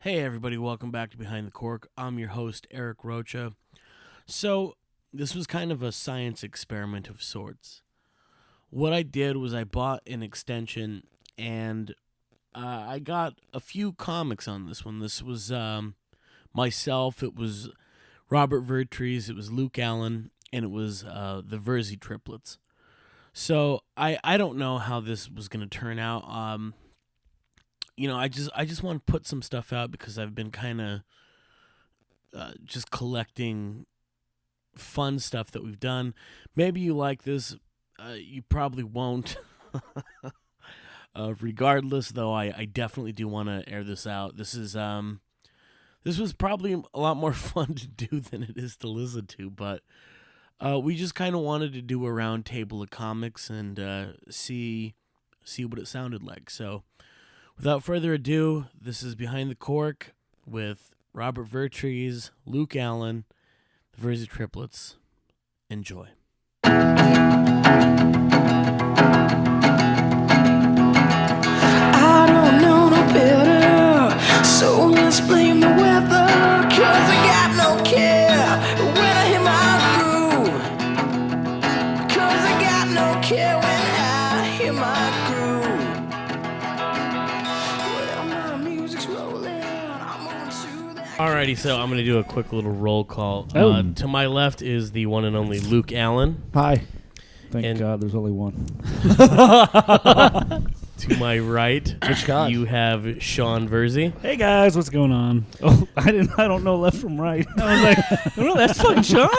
Hey everybody, welcome back to Behind the Cork. I'm your host, Eric Rocha. So, this was kind of a science experiment of sorts. What I did was I bought an extension and I got a few comics on this one. This was myself, it was Robert Vertrees, it was Luke Allen, and it was the Virzi Triplets. So, I don't know how this was going to turn out. I just want to put some stuff out because I've been kind of just collecting fun stuff that we've done. Maybe you like this. You probably won't. Regardless, though, I definitely do want to air this out. This was probably a lot more fun to do than it is to listen to, but we just kind of wanted to do a round table of comics and see what it sounded like. So, without further ado, this is Behind the Cork with Robert Vertrees, Luke Allen, the Virzi Triplets. Enjoy. I don't know no better, so let's blame the weather, 'cause I got no care when I hit my groove, 'cause I got no care when I hit my groove. Well, my music's rolling, I'm on to that. Alrighty, so I'm going to do a quick little roll call. Oh. To my left is the one and only Luke Allen. Hi. Thank And- God there's only one. To my right, Which God? you have Sean Virzi. Hey guys, what's going on? Oh, I don't know left from right. I was like, no, that's fucking Sean.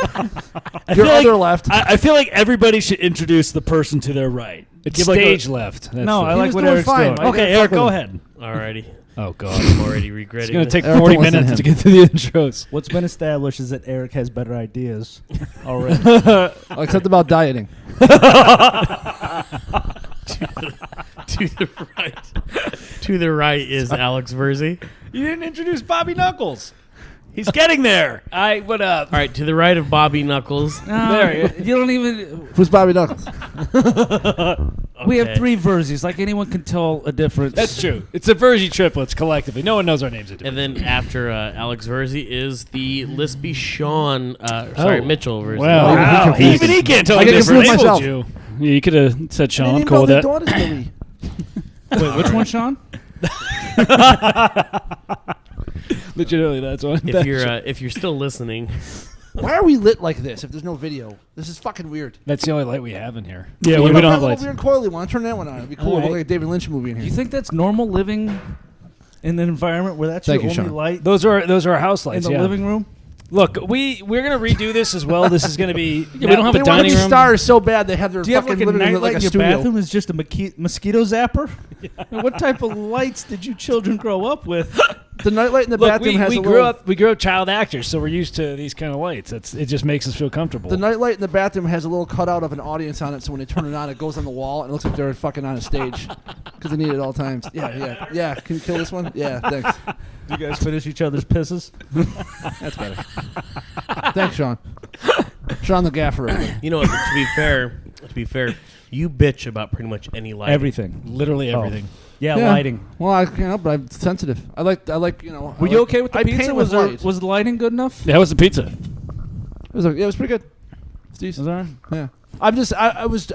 Your other left. I feel like everybody should introduce the person to their right. It's Give like stage left. That's No, the- I He like was what doing Eric's fine. doing. Why you Okay, gotta Eric, fuck go with ahead. Alrighty. Oh God. I'm already It's regretting going to this. take Eric, 40 don't listen to minutes to him. get through the intros. What's been established is that Eric has better ideas already. Except about dieting. To the right is Alex Virzi. You didn't introduce Bobby Knuckles. He's getting there. What up? All right, to the right of Bobby Knuckles. There, you don't even. Who's Bobby Knuckles? We have Okay. three Virzies. Like anyone can tell a difference. That's true. It's the Virzi Triplets collectively. No one knows our names. And then after Alex Virzi is the lispy Sean, Oh. Mitchell Virzi. Wow. Wow. Even he can't tell I the can difference. confuse myself. You. Yeah, you could have said I Sean. didn't I'm even cool know with their that. daughter's Billy. Wait, which one, Sean? Legitimately, that's one. If you're still listening, Why are we lit like this if there's no video? This is fucking weird. That's the only light we have in here. Yeah, we What don't about have that lights. little weird coily one? Turn that one on. It'd be cool. It'd look Alright. like a David Lynch movie in Do here. you think that's normal living in an environment where that's Thank your you, only Sean. light Those are house in lights. the yeah. living room? Look, we're gonna redo this as well. This is gonna be. we don't have They the want to dining be room. stars so bad they have their Do you have fucking like a living room nightlight like in a your studio. bathroom is just a mosquito zapper? What type of lights did you children grow up with? The nightlight in the Look, bathroom has we a grew little. up. We grew up child actors, so we're used to these kind of lights. It just makes us feel comfortable. The nightlight in the bathroom has a little cutout of an audience on it, so when they turn it on, it goes on the wall and it looks like they're fucking on a stage because they need it at all times. Yeah. Can you kill this one? Yeah, thanks. Do you guys finish each other's pisses? That's better. Thanks, Sean. Sean the gaffer. everybody. you know what? To be fair, you bitch about pretty much any light. Everything. Literally everything. Yeah, Yeah. lighting. Well, I can't help, but I'm sensitive. I like. Were you okay with the I pizza? paint Was with light. the lighting good enough? That was the pizza. It was pretty good. It's decent. Was there? Yeah. I was Too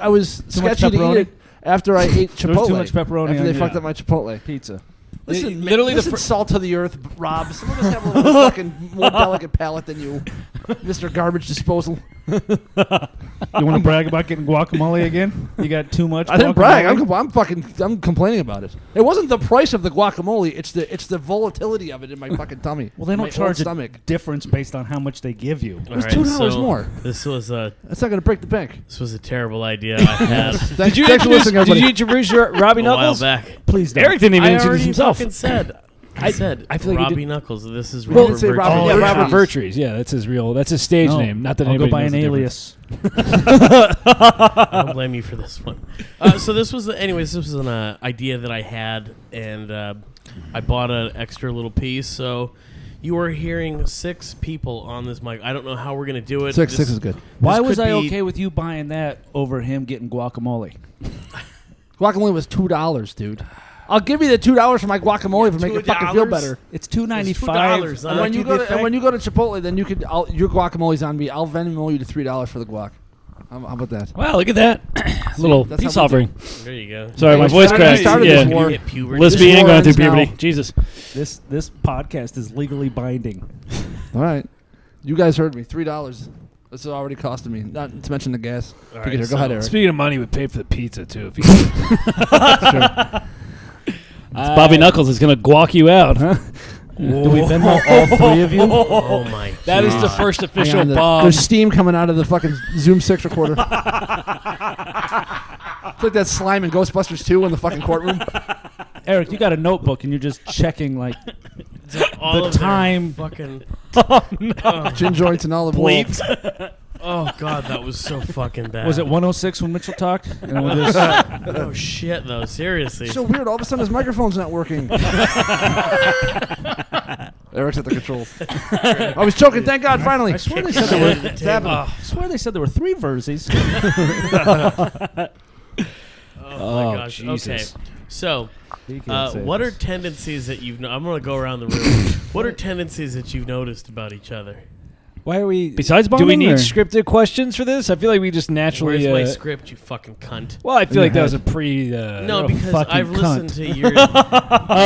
much sketchy to eat pepperoni? it after I ate Chipotle. There was too much pepperoni After on they your fucked up my Chipotle. pizza. Listen, literally the listen, salt to the earth, Rob. Some of us have a little fucking more delicate palate than you, Mr. Garbage Disposal. You want to brag about getting guacamole again? You got too much. I didn't brag. guacamole? I'm complaining about it. It wasn't the price of the guacamole. It's the volatility of it in my fucking tummy. Well, they My don't charge old stomach. a difference based on how much they give you. It was $2 more. This was a That's not going to break the bank. terrible idea I had Thanks, Did you thanks for introduce? listening, Did everybody. you introduce Robbie a while Knuckles? back. Please don't. Eric didn't even I introduce already himself. fucking said. I said I feel like you Robbie did- Knuckles. This is Well, Robert say Vertrees. Robert Yeah, Vertrees. Robert Vertrees. Yeah, that's his real. That's his stage No, name. Not that I'll go anybody by knows an the difference. alias. I don't blame you for this one. So this was, anyways, this was an idea that I had, and I bought an extra little piece. So you are hearing 6 people on this mic. I don't know how we're gonna do it. Six is good. Why This was could I be- okay with you buying that over him getting guacamole? Guacamole was $2, dude. I'll give you the $2 for my guacamole if it make it fucking feel $2? better. It's $2.95. $2, huh? And when you go to Chipotle, then your guacamole's on me. I'll Venmo you the $3 for the guac. How about that? Wow, look at that. Little That's peace how we offering. There you go. Sorry, my We voice started- we cracked. started Yeah. this war. You get puberty. Lispy This ain't war going through ends now. puberty. Jesus. This podcast is legally binding. All right. You guys heard me. $3. This is already costing me. Not to mention the gas. All To get right, here. Go ahead, Eric. Speaking of money, we pay for the pizza too. If you That's true. Bobby Knuckles is gonna guac you out, huh? Do we Venmo all three of you? Oh my! That is the God. first Hang official on, bomb. There's steam coming out of the fucking Zoom 6 recorder. It's like that slime in Ghostbusters 2 in the fucking courtroom. Eric, you got a notebook and you're just checking like All the of their time. Fucking. Gin joints and olive oil. Oh God, that was so fucking bad. was it 106 when Mitchell talked? And with his, Oh shit, though. Seriously. So weird. All of a sudden his microphone's not working. Eric's at the controls. I was choking. Thank God, finally. I swear they said there were. It's happening. I swear they said there were 3 Virzies. Oh my gosh. Jesus. Okay. So, He can't say what are this. tendencies that you've? I'm gonna go around the room. What are tendencies that you've noticed about each other? Why are we? Besides do we bombing, need or- scripted questions for this? I feel like we just naturally. Where's my script, you fucking cunt? Well, I feel like your that was a pre. No, because fucking I've listened cunt. to your.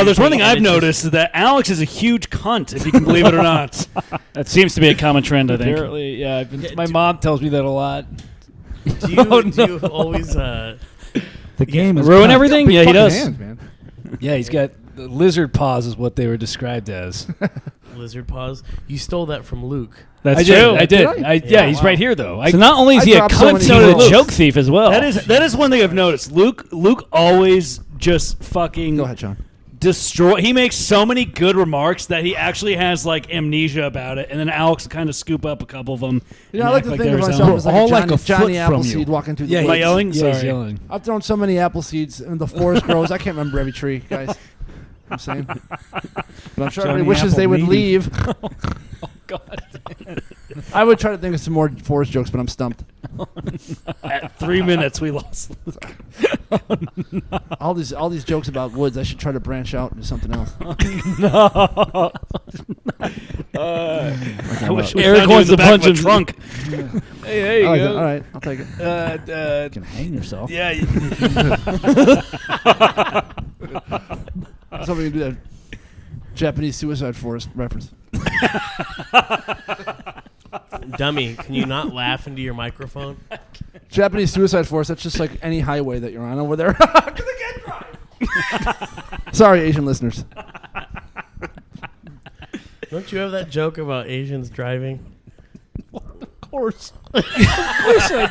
There's one thing I've images. noticed is that Alex is a huge cunt, if you can believe it or not. That seems to be a common trend, I think. Apparently, yeah. My mom tells me that a lot. Do you always The game is Ruin cut. everything? Big Yeah, he fucking does. hands, man. Yeah, he's got the lizard paws, is what they were described as. lizard paws? You stole that from Luke. That's That's true. true. I did. Did I? Yeah, he's wow. right here though. So not only is I he a dropped so cunt, many so did a Luke. joke thief as well. that is one thing I've noticed. Luke always just fucking Go ahead, Sean. destroy. He makes so many good remarks that he actually has like amnesia about it, and then Alex kind of scoop up a couple of them. You know, and I like act to think they're of his myself own. as like All a Johnny, like a Johnny foot from Appleseed you. walking through the Yeah, woods. am I yelling? Yeah, Sorry. he's yelling. I've thrown so many apple seeds and the forest grows. I can't remember every tree, guys. I'm saying. But I'm sure Johnny everybody wishes they would Apple leave. God. I would try to think of some more forest jokes, but I'm stumped. At 3 minutes, we lost. All these jokes about woods, I should try to branch out into something else. I wish we Eric found you wants in to the back punch of a him. Trunk. Hey, there you I like it. go. All right, I'll take it. You can hang yourself. Yeah. Somebody can do that Japanese suicide forest reference. Dummy, can you not laugh into your microphone? Japanese suicide forest, that's just like any highway that you're on over there. 'Cause I can't drive. Sorry, Asian listeners. Don't you have that joke about Asians driving? Of course. Of course I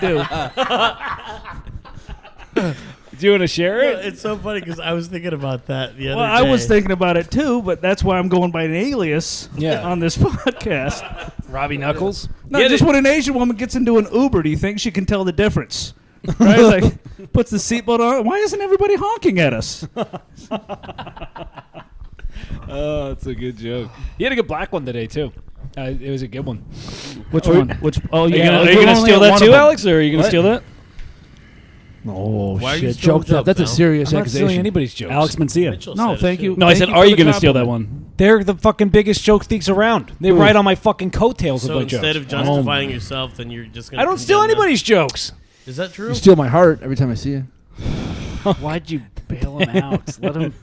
do. Do you want to share it? It's so funny because I was thinking about that the other Well, day. I was thinking about it too, but that's why I'm going by an alias Yeah. on this podcast. Robbie Knuckles? No, just when an Asian woman gets into an Uber, do you think she can tell the difference? Right? Like, puts the seatbelt on. Why isn't everybody honking at us? Oh, that's a good joke. You had a good black one today, too. It was a good one. Which one? Which? Oh, Are you yeah. going to steal that too, Alex, or are you going to What? steal that? Oh, Why are you shit. still Joke that. joke That's a now? serious I'm not stealing accusation. anybody's jokes. Alex Mencia. Mitchell No, said it thank too. you. No, I Thank said, you are for you the going to steal that compliment. one? They're the fucking biggest joke thieves around. They ride on my fucking coattails So with my jokes. instead of justifying yourself, then you're just going to. I don't steal anybody's jokes. Is that true? You steal my heart every time I see you. Why'd you bail him out? Let him.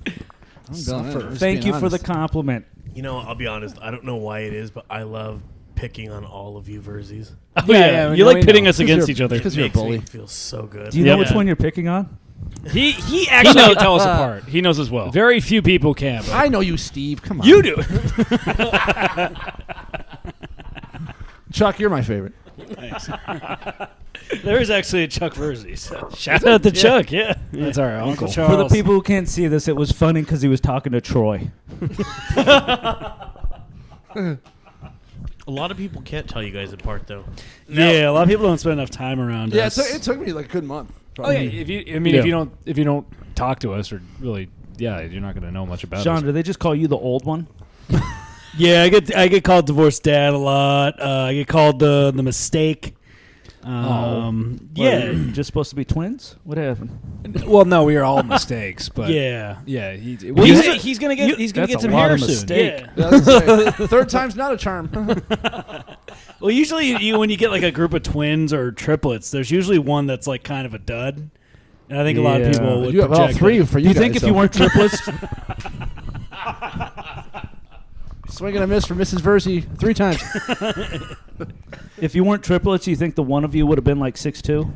Suffer. Thank you for the compliment. You know, I'll be honest. I don't know why it is, but I love picking on all of you Virzies. Oh, yeah, you like pitting us against each other. Because It you're a makes me bully. feel so good. Do you know Yeah. which one you're picking on? He He actually knows- can tell us apart. He knows as well. Very few people can. But I know you, Steve. Come on. you do. Chuck, you're my favorite. There is actually a Chuck Virzi. So shout out to Chuck. Yeah, that's our uncle For Charles. the people who can't see this, it was funny because he was talking to Troy. A lot of people can't tell you guys apart, though. Yeah, a lot of people don't spend enough time around Yeah, us. it took me like a good month. Oh yeah, if you don't talk to us or really, yeah, you're not going to know much about Sean, us. do they just call you the old one? Yeah, I get called divorced dad a lot. I get called the mistake. Yeah. Just supposed to be twins? What happened? Well, no, we are all mistakes, but Yeah. yeah. Well, He's gonna get that's some a lot hair of soon. mistake. Yeah. Third time's not a charm. Well, usually when you get like a group of twins or triplets, there's usually one that's like kind of a dud. And I think a lot of Yeah. people would You have all project three that. for you. Do you guys, think if so. you weren't triplets, Swing and a miss for Mrs. Virzi 3 times. if you weren't triplets, you think the one of you would have been like 6'2"?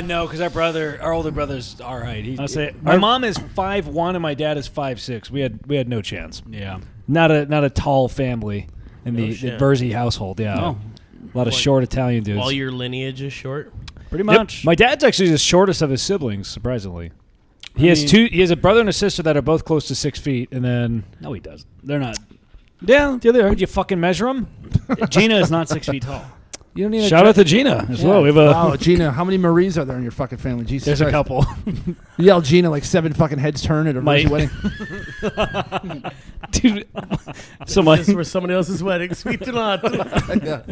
No, because our older brother's all right. I'll say my mom is 5'1" and my dad is 5'6". We had no chance. Yeah. Not a tall family in the shit. Virzi household. Yeah, a lot of short Italian dudes. All your lineage is short. Pretty Yep. much. My dad's actually the shortest of his siblings, surprisingly. He has a brother and a sister that are both close to 6 feet, and then No, he doesn't. They're not. yeah, Yeah, they are. would you fucking measure them? Gina is not 6 feet tall. You don't need Shout out to Gina as well. We have a Wow, Gina, how many Maries are there in your fucking family? Jesus there's a Christ. couple. You yell Gina like 7 fucking heads turn at a My- Virzi wedding. dude. So my This is for somebody else's wedding. Sweet or not.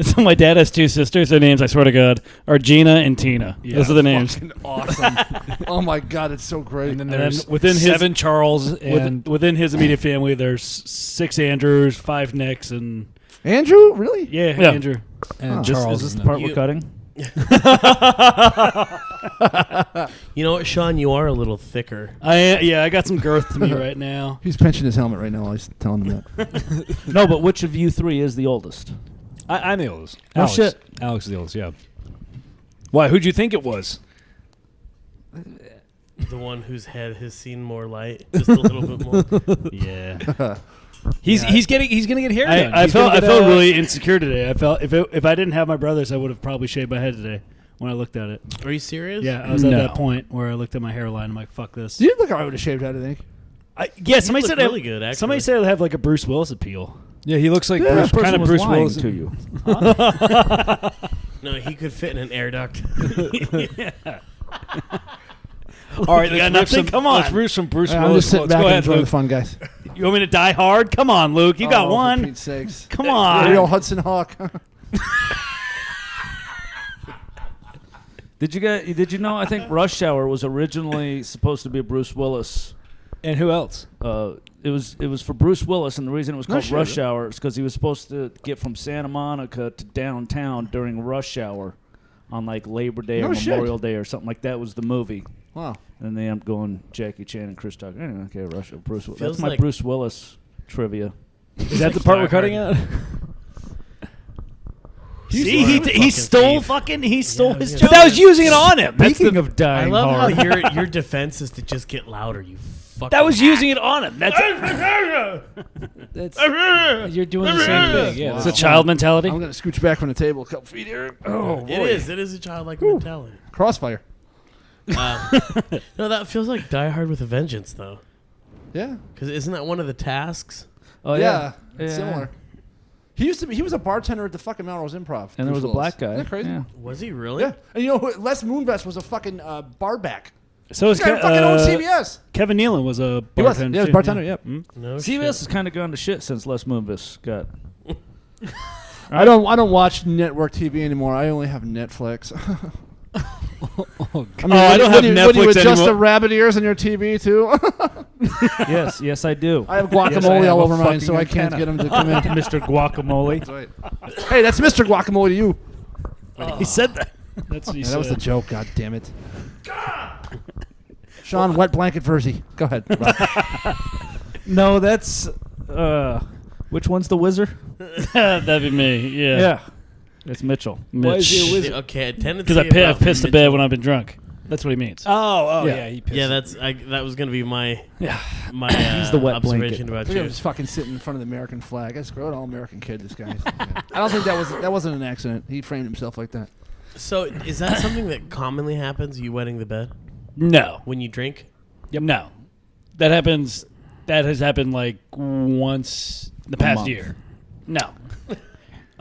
so my dad has 2 sisters. Their names, I swear to God, are Gina and Tina. Those are the names. Fucking awesome. Oh my God, it's so great. And then And then there's within his 7 Charles and within his immediate family, there's 6 Andrews, 5 Nicks, and Andrew, really? yeah. Andrew. and This, Charles. is this in the them. part we're cutting? You know what, Sean? You are a little thicker. I got some girth to me right now. He's pinching his helmet right now while he's telling him that. No, but which of you three is the oldest? I'm the oldest. No Alex. shit. Alex is the oldest. Yeah. Why? Who'd you think it was? The one whose head has seen more light, just a little bit more. Yeah. He's gonna get hair done. I He's felt gonna get, really insecure today. I felt if I didn't have my brothers, I would have probably shaved my head today when I looked at it. Are you serious? Yeah, I was at No. that point where I looked at my hairline. I'm like, fuck this. You look alright with a shaved head, I think. Yeah, somebody look said really good, actually. Somebody said I have like a Bruce Willis appeal. Yeah, he looks like That Bruce, person kind of was Bruce lying Willis to you. No, he could fit in an air duct. All right, You let's got rip nothing? some. Come on. Let's rip some Bruce I'm Willis. just sitting quotes. back Go and ahead, enjoying the Luke. fun, guys. You want me to die hard? Come on, Luke. You got For one. Pete's sakes. Come The on. real Hudson Hawk. Did you know? I think Rush Hour was originally supposed to be a Bruce Willis. And who else? It was for Bruce Willis, and the reason it was called shit. Rush Hour is because he was supposed to get from Santa Monica to downtown during rush hour on like Labor Day or No shit. Memorial Day or something like that. Was the movie. Wow. And they ended up going Jackie Chan and Chris Tucker. Anyway, okay, Rush Hour, Bruce. Feels That's my like- Bruce Willis trivia. Is that the part we're cutting out? See, he stole fucking. He stole his yeah. joke. But that was using it on him. That's Speaking the, of dying I love hard, how your defense is to just get louder. You fucking. that was using it on him. That's you're doing the same thing. Yeah, It's a child mentality. I'm going to scooch back from the table a couple feet here. Oh, It boy. is. It is a childlike mentality. Crossfire. No, that feels like Die Hard with a Vengeance, though. Yeah. Because isn't that one of the tasks? oh yeah. yeah, It's similar. He was a bartender at the fucking Melrose Improv. And there was Bruce a black Willis. guy. Isn't that crazy? Yeah. Was he really? Yeah. And you know who? Les Moonves was a fucking barback. So is This guy fucking owned CBS. Kevin Nealon was a He was. bartender. Yeah, he was too. bartender, yep. No CBS shit. has kind of gone to shit since Les Moonves got. I don't watch network TV anymore. I only have Netflix. I don't have Would you Netflix adjust the anymore. rabbit ears in your TV too? Yes, I do. I have Yes, I guacamole have all a over mine, fucking so I can't antenna. get them to come in. Mr. Guacamole. Hey, that's Mr. Guacamole to you. He said that. That's what he Yeah, said. that was the joke. God damn it. Sean, wet blanket Virzi. Go ahead. Rob. No, that's. Which one's the wizard? That'd be me. Yeah. It's Mitchell. Why is he a wizard? Okay, a tendency. Because I've about pissed the Mitchell- bed when I've been drunk. That's what he means. Oh, Yeah. yeah. He pissed. Yeah, that was gonna be my Yeah. my He's the wet observation blanket. about Look at you. him just fucking sitting in front of the American flag. I screwed all American kid. This guy. I don't think that wasn't an accident. He framed himself like that. So, is that something that commonly happens? You wetting the bed No. when you drink? Yep. No. That happens. That has happened like once the past month. year. No.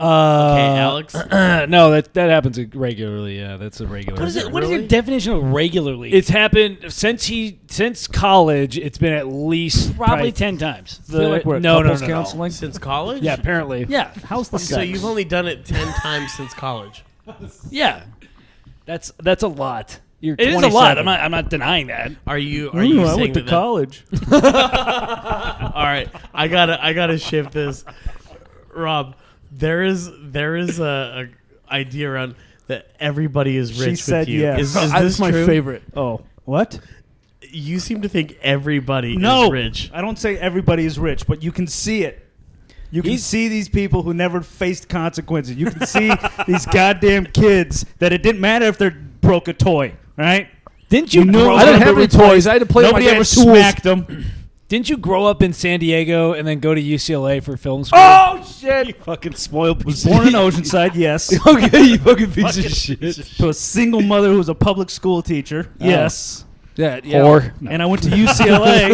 Okay, Alex. No, that happens regularly. Yeah, that's a regular. What is it? What is Really? your definition of regularly? It's happened since college. It's been at least probably 10 times. I feel like we're at no, couples no. counseling. Since college? Yeah, apparently. Yeah. How's the So sex? you've only done it 10 times since college. Yeah, that's a lot. You're It is 27. a lot. I'm not denying that. Are you I saying went to that? college. All right, I gotta shift this. Rob, there is a idea around that everybody is rich said with you. yes. Is That's this my true? favorite. Oh, what? You seem to think everybody No, is rich. I don't say everybody is rich, but you can see it. You can see these people who never faced consequences. You can see these goddamn kids that it didn't matter if they broke a toy, right? Didn't you? know grow I didn't up- have any toys. I had to play with my Nobody ever dad's tools. smacked them. Didn't you grow up in San Diego and then go to UCLA for film school? Oh shit! You fucking spoiled. Was born in Oceanside, yes. Okay, you fucking piece of shit. To a single mother who was a public school teacher, yes. Yeah. Whore. And I went to UCLA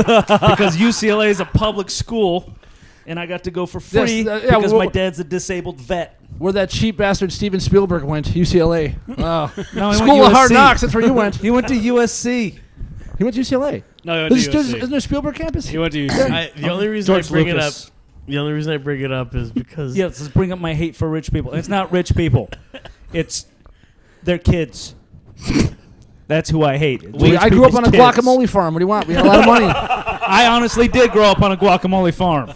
because UCLA is a public school, and I got to go for free Yes, yeah, because well- my dad's a disabled vet. Where that cheap bastard Steven Spielberg went, UCLA. Oh. No, he School went of Hard USC. Knocks, that's where you went. He went to USC. He went to UCLA. No, he went to USC. Isn't there Spielberg campus? He went to USC. The only reason George I bring Lucas. it up, the only reason I bring it up is because Yeah, let's bring up my hate for rich people. It's not rich people. It's their kids. That's who I hate. It's rich I grew up on a people's kids. guacamole farm. What do you want? We had a lot of money. I honestly did grow up on a guacamole farm.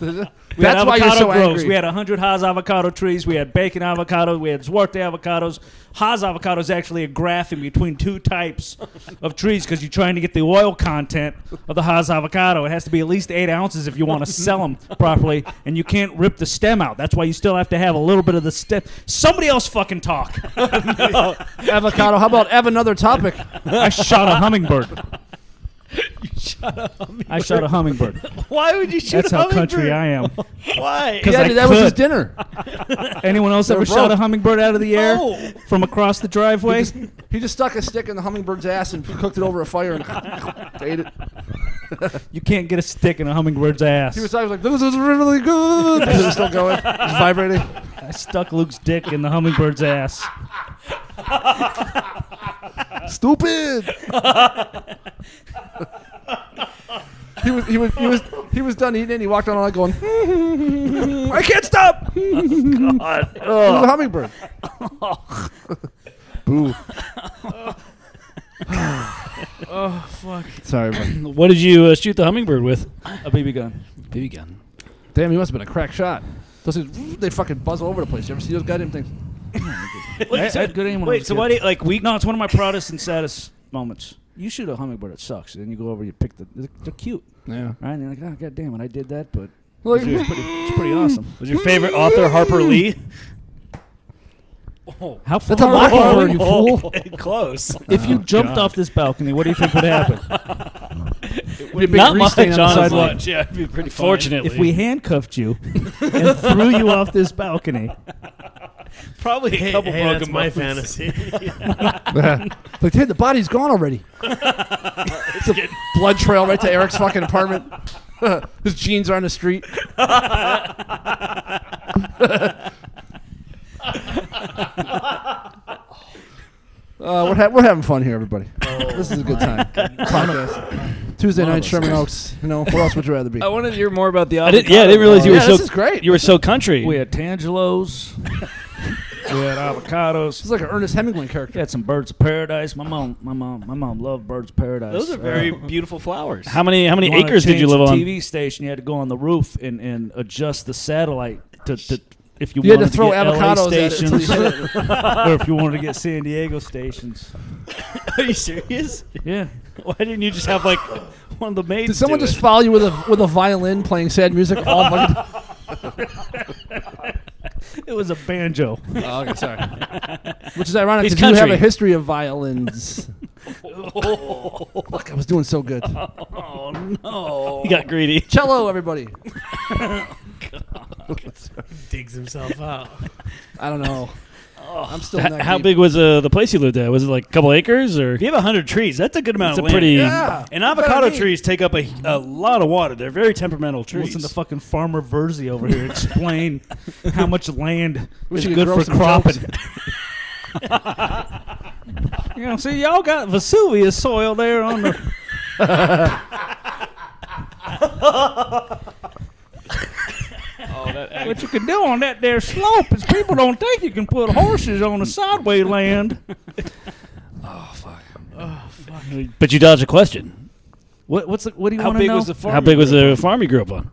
We had That's why you're avocado so groves. angry. We had 100 Haas avocado trees. We had bacon avocado. We had Zwarte avocados. Haas avocado is actually a grafting between two types of trees because you're trying to get the oil content of the Haas avocado. It has to be at least 8 ounces if you want to sell them properly, and you can't rip the stem out. That's why you still have to have a little bit of the stem. Somebody else fucking talk. Avocado. How about have another topic? I shot a hummingbird. I shot a hummingbird. Why would you shoot That's a how hummingbird? country I am. Why? 'Cause Yeah, I dude, that was his could. dinner. Anyone else ever They're shot a broke. hummingbird out of the air No. from across the driveway? He just stuck a stick in the hummingbird's ass and cooked it over a fire and ate it. You can't get a stick in a hummingbird's ass. He was like, "This is really good." It was still going. It was vibrating. I stuck Luke's dick in the hummingbird's ass. Stupid. He was done eating and he walked on like going, I can't stop. God. It was a hummingbird. Boo. oh fuck. Sorry, buddy. What did you shoot the hummingbird with? A BB gun. BB gun. Damn, he must have been a crack shot. They fucking buzz all over the place. You ever see those goddamn things? I had good aim when I Wait, was so a why kid. do you, like we? No, it's one of my proudest and saddest moments. You shoot a hummingbird, it sucks. Then you go over, you pick they're cute, Yeah. right? And you're like, oh, god damn it, I did that, but Like, it's pretty awesome. Was your favorite author Harper Lee? How that's a mockingbird, you fool. Close. If you jumped off this balcony, what do you think would happen? Be a big Not grease much, stain on the honestly. sidewalk. Yeah, it'd be pretty fun. Fortunately. If we handcuffed you and threw you off this balcony, Probably a Hey, couple hey, broken that's my bones. fantasy. Like, hey, the body's gone already. It's a blood trail right to Eric's fucking apartment. His jeans are on the street. We're having fun here, everybody. This is a good time. Podcast. Tuesday night, Sherman Oaks. You know, where else would you rather be? I wanted to hear more about the I avocado. didn't realize you yeah, were this so is great. you were so country. we had tangelos, we had avocados, It's like an Ernest Hemingway character. we had some birds of paradise. My mom loved birds of paradise. Those are very beautiful flowers. How many You wanna acres did you change live the on? TV station, you had to go on the roof and adjust the satellite to if you You had wanted to throw get avocados LA at it until stations, you hit it. or if you wanted to get San Diego stations. Are you serious? Yeah. Why didn't you just have like one of the maids? Did someone do just it? follow you with a violin playing sad music all fucking? It was a banjo. Oh, okay, sorry. Which is ironic He's because you have country. a history of violins. Look, I was doing so good. Oh no! He got greedy. Cello, everybody. Digs himself out. I don't know. I'm still neck How deep. big was the place you lived at? Was it like a couple acres or? If you have 100 trees, that's a good amount It's a of land. pretty. Yeah. And What avocado I mean. trees take up a lot of water. They're very temperamental trees. Listen to fucking Farmer Virzi over here explain how much land We is should good grow for some cropping. You know, see, y'all got Vesuvius soil there on the. What you can do on that there slope is people don't think you can put horses on a sideway land. But you dodged a question. What do you How want to big know? was the farm? How big was the farm you grew up on?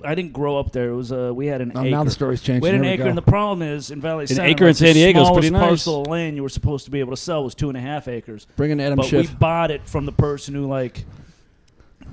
I didn't grow up there. It was we had an acre. Now the story's changed. We had an Here we acre, go. and the problem is in Valley Center, acre in San Diego is pretty the smallest nice. parcel of land you were supposed to be able to sell was 2.5 acres. Bring in Adam But Schiff. we bought it from the person who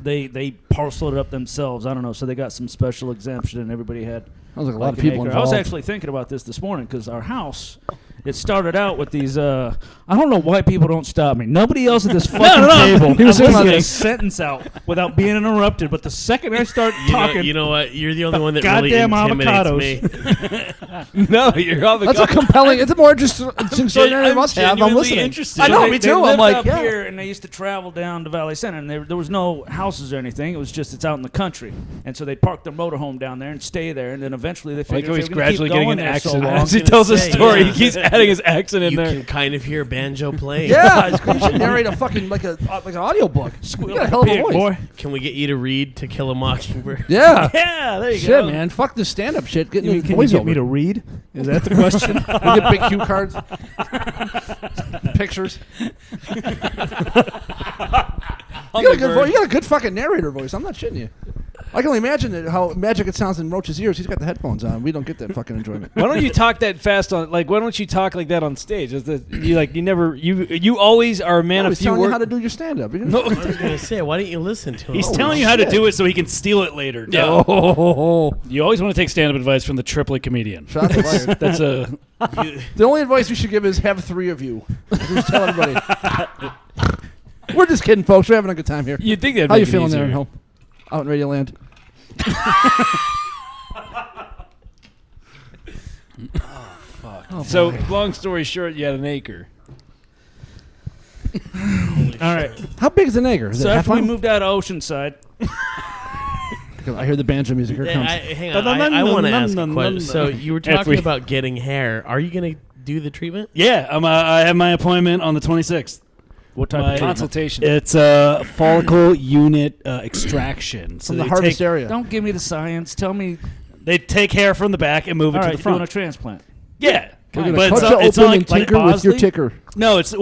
they parceled it up themselves. I don't know, so they got some special exemption, and everybody had. Sounds like a lot of an people acre. involved. I was actually thinking about this morning because our house. It started out with these. I don't know why people don't stop me. Nobody else at this fucking table. He was I'm saying about listening to a this. sentence out without being interrupted. But the second I start talking, You know what? You're the only one that really goddamn intimidates avocados. me. No, you're all the That's a compelling. It's a more interesting story than any of us have. I'm genuinely listening. interested. I know, they, me they too. I'm lived like, up yeah. here, and they used to travel down to Valley Center, and there was no houses or anything. It was just it's out in the country, and so they'd park their motorhome down there and stay there, and then eventually they I like figured how if he's they were gonna gradually keep getting going an there accent so long, as he tells his say, story. yeah. He keeps adding his accent in You there. can kind of hear banjo playing. Yeah, you should narrate a fucking like an audio book. You got a hell of a Big voice. boy. Can we get you to read To Kill a Mockingbird? Yeah. Yeah, there you Shit, go. man. Fuck this stand-up shit. Getting Can you voice get over. me to read? Is that the question? We get big cue cards, pictures. You got a good voice. You got a good fucking narrator voice. I'm not shitting you. I can only imagine how magic it sounds in Rocha's ears. He's got the headphones on. We don't get that fucking enjoyment. Why don't you talk that fast on? Like, why don't you talk like that on stage? You always are a man No, of he's few telling you words. how to do your stand-up. No, I was going to say, why don't you listen to him? he's Oh, telling you how to do it so he can steal it later. Yeah. Oh, You always want to take stand-up advice from the triplet comedian. shots fired. That's a. The only advice we should give is have 3 of you. Just tell everybody. We're just kidding, folks. We're having a good time here. You'd think that. How you feeling there at home? Out in Radioland? So, long story short, you had an acre. All right. How big is the nigger? Is So it half after we mile? moved out of Oceanside, I hear the banjo music. Here it comes. Hang on. I want to ask a question. So you were If we- talking about getting hair. Are you going to do the treatment? Yeah, I have my appointment on the 26th. what type My of treatment? consultation. It's a follicle unit extraction. So From the they hardest take, area. Don't give me the science. Tell me. They take hair from the back and move it All to right, the you're doing front. a transplant. Yeah, We're gonna but cut you it's open not and like tinker with your Bosley? ticker. no, it's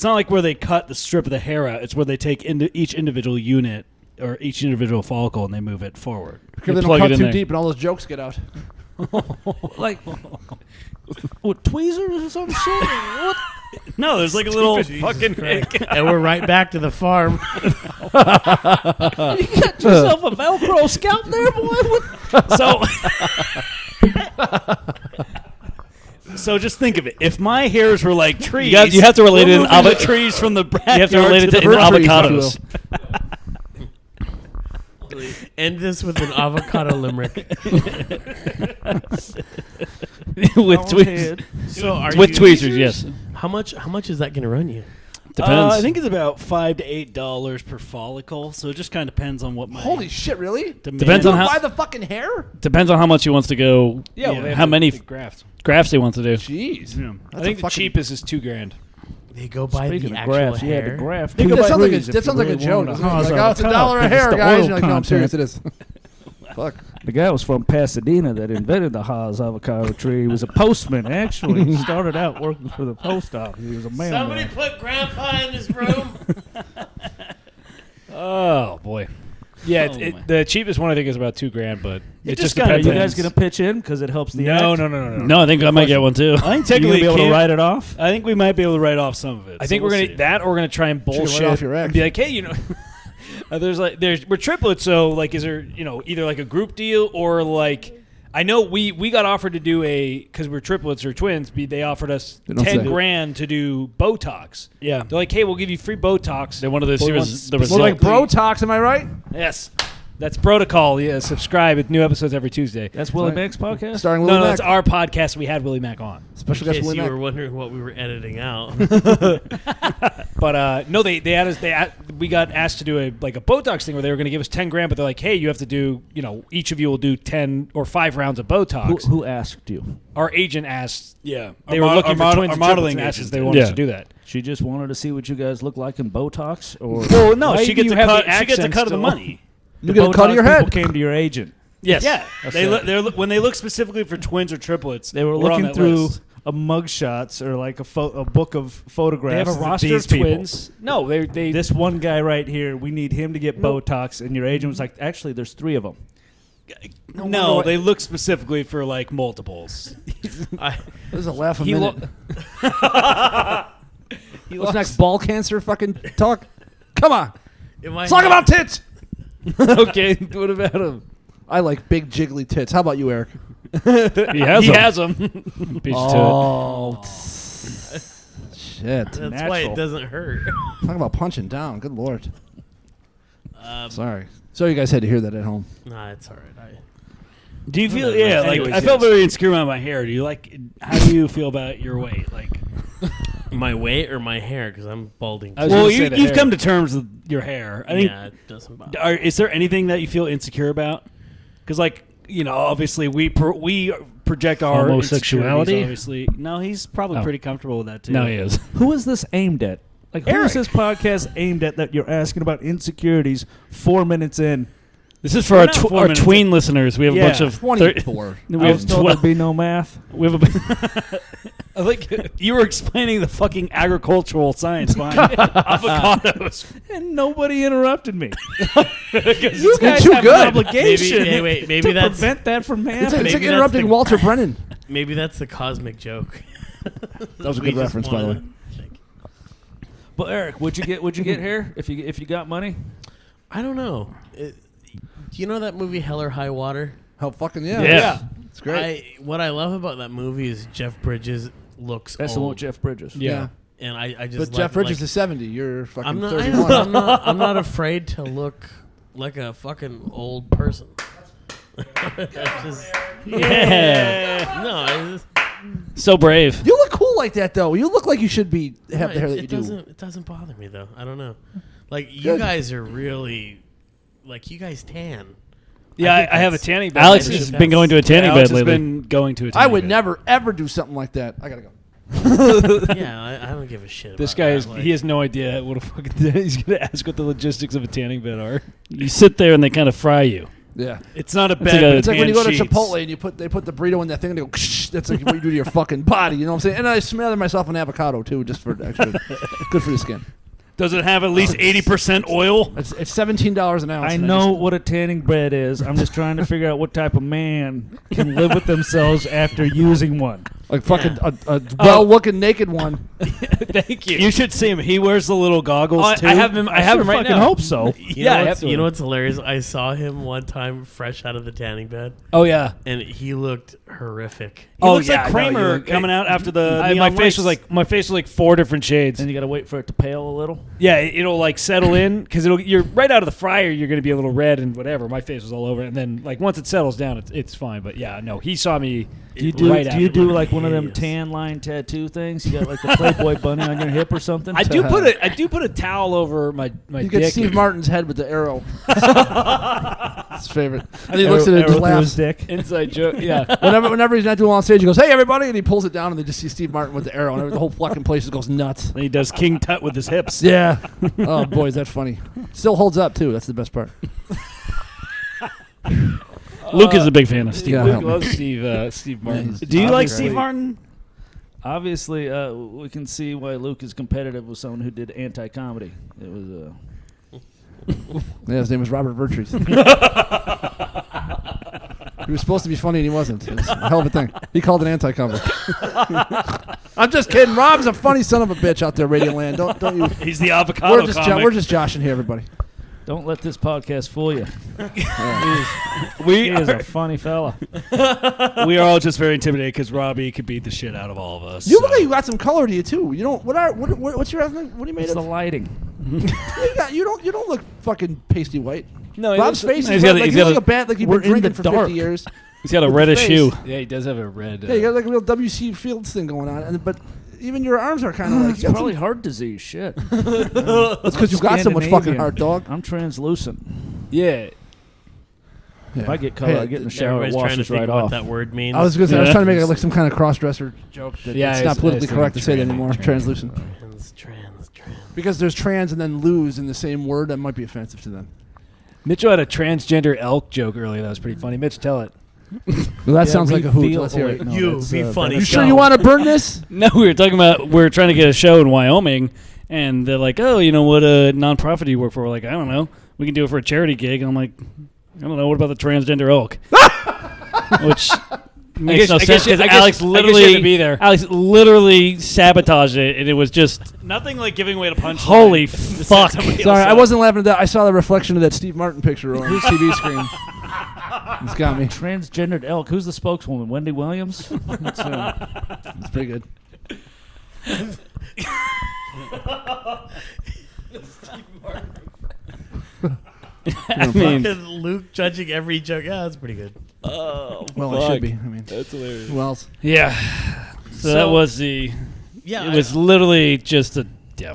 not like where they cut the strip of the hair out. It's where they take into each individual unit or each individual follicle and they move it forward. Because they don't plug it cut in too there. deep and all those jokes get out. Like, what, tweezers or some shit? What? No, there's like a little fucking. And we're right back to the farm. You got yourself a Velcro scalp there, boy? So just think of it. If my hairs were like trees, You have to relate it in the trees from the backyard. You have to relate it to the Vertrees, avocados. End this with an avocado limerick. with tweezers. So are With you, tweezers, yes. How much is that going to run you? Depends. I think it's about $5 to $8 per follicle. So it just kind of depends on what my Holy shit, really? depends on You how buy the fucking hair? depends on how much he wants to go. Yeah, you well, know, they how have many the grafts. grafts they want to do. Jeez. Yeah. I think the cheapest is $2,000. They go by Speaking the of actual grafts, hair. yeah, the graft. That Think about sounds like a, trees if that sounds you like a really joke. wanna doesn't it? Haas Like, oh, it's avocado, $1 a 'cause hair, it's the guys. oil You're like, no, I'm serious. It content. is. Fuck. The guy was from Pasadena that invented the Haas avocado tree. He was a postman, actually. He started out working for the post office. He was a mailman. put Grandpa in his room. Oh boy. Yeah, Oh, my. the cheapest one I think is about $2,000, but it just Are depends. you guys going to pitch in because it helps the No, act? no. No, I think I might get one too. I think You technically going to be able to can't- write it off? I think we might be able to write off some of it. I so think we'll we're see. gonna that, or we're gonna try and Should write bullshit off your and ex. be like, hey, we're triplets, so like, is there either like a group deal or like. I know we got offered to do because we're triplets or twins. They offered us They don't say. $10,000 to do Botox. Yeah. They're like, hey, we'll give you free Botox. They wanted to see Well, the one result. More like bro talks, am I right? Yes, that's protocol. Yeah, subscribe. It's new episodes every Tuesday. That's Willie Right. Mack's podcast? Starring No, Lil that's Mac. our podcast. We had Willie Mack on. Special In guest case Willie you Mac. were wondering what we were editing out. But no, they had us. We got asked to do a Botox thing where they were going to give us $10,000, but they're like, hey, you have to do each of you will do 10 or 5 rounds of Botox. Who asked you? Our agent asked. Yeah. They were looking for twins our and modeling triplets and asked us agent. if they wanted us Yeah. to do that. She just wanted to see what you guys look like in Botox? Or Well, no, Why she do gets you a have cut. the She gets a accent cut of the still? money. You get a cut of your Botox head. people came to your agent. Yes. Yeah. When they look specifically for twins or triplets, They were we're on looking that through list. a mugshots or like a book of photographs. They have a of roster these of people. twins. No, they This one guy right here, we need him to get Botox, and your agent was like, actually, there's 3 of them. no, they look specifically for like multiples. There's a laugh a He minute. He What's next? Ball cancer fucking talk? Come on. In my Talk head- about tits. Okay, what about him? I like big jiggly tits. How about you, Eric? He has He them. has them. Beat you to Oh, shit. That's why Natural. it doesn't hurt. Talk about punching down. Good lord. Um, Sorry. So you guys had to hear that at home. Nah, it's all right. Do you feel? Whatever. Yeah, like Anyways, I felt yes. very insecure about my hair. Do you like? How do you feel about your weight? Like, My weight or my hair? Because I'm balding. I was well, gonna say the you've hair. come to terms with your hair. I think. yeah, it doesn't bother. Is there anything that you feel insecure about? Because, like, you know, obviously we project our Homosexuality? insecurities, Obviously, no, he's probably Oh. pretty comfortable with that too. No, he is. Who is this aimed at? Like, who Eric. is this podcast aimed at that you're asking about insecurities 4 minutes in? This is for We're our, not tw- 4 our minutes tween listeners. We have Yeah. a bunch of 24. we I was have told 12. there'd be no math. We have a. I like you were explaining the fucking agricultural science behind avocados. And nobody interrupted me. You guys too have good. an obligation Maybe to that's prevent that from It's, happening. it's like Maybe that's interrupting the- Walter Brennan. maybe that's the cosmic joke. That was a good reference, by the way. But Eric, would you get hair if you got money? I don't know. Do you know that movie Hell or High Water? How fucking yeah. Yeah. It's great. What I love about that movie is Jeff Bridges looks That's the one old. with Jeff Bridges. Yeah. And I just But like, Jeff Bridges like, is 70. You're fucking I'm not, 31. I'm not afraid to look like a fucking old person. It's just, Yeah. no, So brave. You look cool like that, though. You look like you should be have the hair that you do. It doesn't bother me though. I don't know. Like you Good. guys are really, like you guys tan. Yeah, think I have a that's- tanning bed. Alex I think has that's- been going to a tanning Alex bed has lately. been going to a I tanning would bed. never, ever do something like that. I gotta go. Yeah, I don't give a shit. This about guy that. is, Like, he has no idea what a fucking. He's gonna ask what the logistics of a tanning bed are. You sit there and they kind of fry you. Yeah. It's not a It's bed. like a- but It's like when you go to sheets. Chipotle and they put the burrito in that thing and they go, Ksh, that's like what you do to your fucking body. You know what I'm saying? And I smother myself in avocado too, just for extra. Good for the skin. Does it have at least 80% oil? It's $17 an ounce. I and know what a tanning bed is. I'm just trying to figure out what type of man can live with themselves after using one. like fucking a well-looking naked one. Thank you. You should see him. He wears the little goggles Oh, too. I have him right fucking now. hope so. You Yeah, know I what's, have to. you know what's hilarious? I saw him one time fresh out of the tanning bed, Oh yeah. and he looked horrific. He Oh, looks yeah, like I know, Kramer you- coming out after the. my neon face was lights. like 4 different shades. And you got to wait for it to pale a little. Yeah, it'll like settle in because you're right out of the fryer. You're gonna be a little red and whatever. My face was all over, it. And then like once it settles down, it's fine. But yeah, no, he saw me. Do you do, Right do, you after. do like one of them Hideous. tan line tattoo things? You got like the Playboy bunny on your hip or something? I do put a towel over my You dick. get Steve Martin's head with the arrow. His favorite. And he looks at it and Arrow just through his laughs. dick. Inside joke. Yeah. Whenever he's not doing on stage, he goes, "Hey everybody!" and he pulls it down, and they just see Steve Martin with the arrow, and the whole fucking place goes nuts. And he does King Tut with his hips. Yeah. Oh boy, is that funny. Still holds up too. That's the best part. Luke is a big fan of Steve. Yeah. Luke help me. loves Steve Martin. he's- Do you like obviously. Steve Martin? Obviously, we can see why Luke is competitive with someone who did anti-comedy. It was Yeah, his name was Robert Vertrees. He was supposed to be funny and he wasn't. It was a hell of a thing. He called it anti-comedy. I'm just kidding. Rob's a funny son of a bitch out there, Radio Land. Don't you? He's the avocado comic. We're just joshing here, everybody. don't let this podcast fool you. we He is are, a funny fella. we are all just very intimidated because Robbie could beat the shit out of all of us. You look like you got some color to you too. You don't. What's your ethnic? What are you made It's the of? lighting. You don't look fucking pasty white. No, Rob's face he's is got red, a- like he's you got look a- a bad like you've we're been in drinking the for dark. 50 years. He's got a With reddish face. hue. Yeah, he does have a red. Yeah, you got like a real W.C. Fields thing going on, but even your arms are kind of like. It's probably heart disease. Shit. That's because you've got so much fucking Scandinavian. heart, dog. I'm translucent. Yeah. If I get color, I get in the shower. It Everybody's trying to washes think right what off. that word means. I was gonna say, I was Yeah. trying to make like some kind of cross-dresser joke. That Yeah, it's I not was politically thinking correct to say that tranny, anymore. tranny. Translucent. trans. Because there's trans and then lose in the same word, that might be offensive to them. Mitchell had a transgender elk joke earlier. That was pretty funny. Mitch, tell it. Well, that sounds like a hoot. Let's hear it. Be funny. You sure you want to burn this? No, we were trying to get a show in Wyoming, and they're like, oh, you know, what a nonprofit do you work for? We're like, I don't know. We can do it for a charity gig. And I'm like, I don't know. What about the transgender elk? Which makes no sense because Alex literally sabotaged it, and it was just Nothing like giving away the punch. holy fuck. Sorry, I wasn't laughing at that. I saw the reflection of that Steve Martin picture on his TV screen. It's got me. Transgendered elk. Who's the spokeswoman? Wendy Williams? It's pretty good. I mean, Fucking Luke judging every joke. Yeah, that's pretty good. oh, Well, fuck. it should be. I mean, That's hilarious. who else? Yeah. So that was the. Yeah, It was literally just a. Yeah.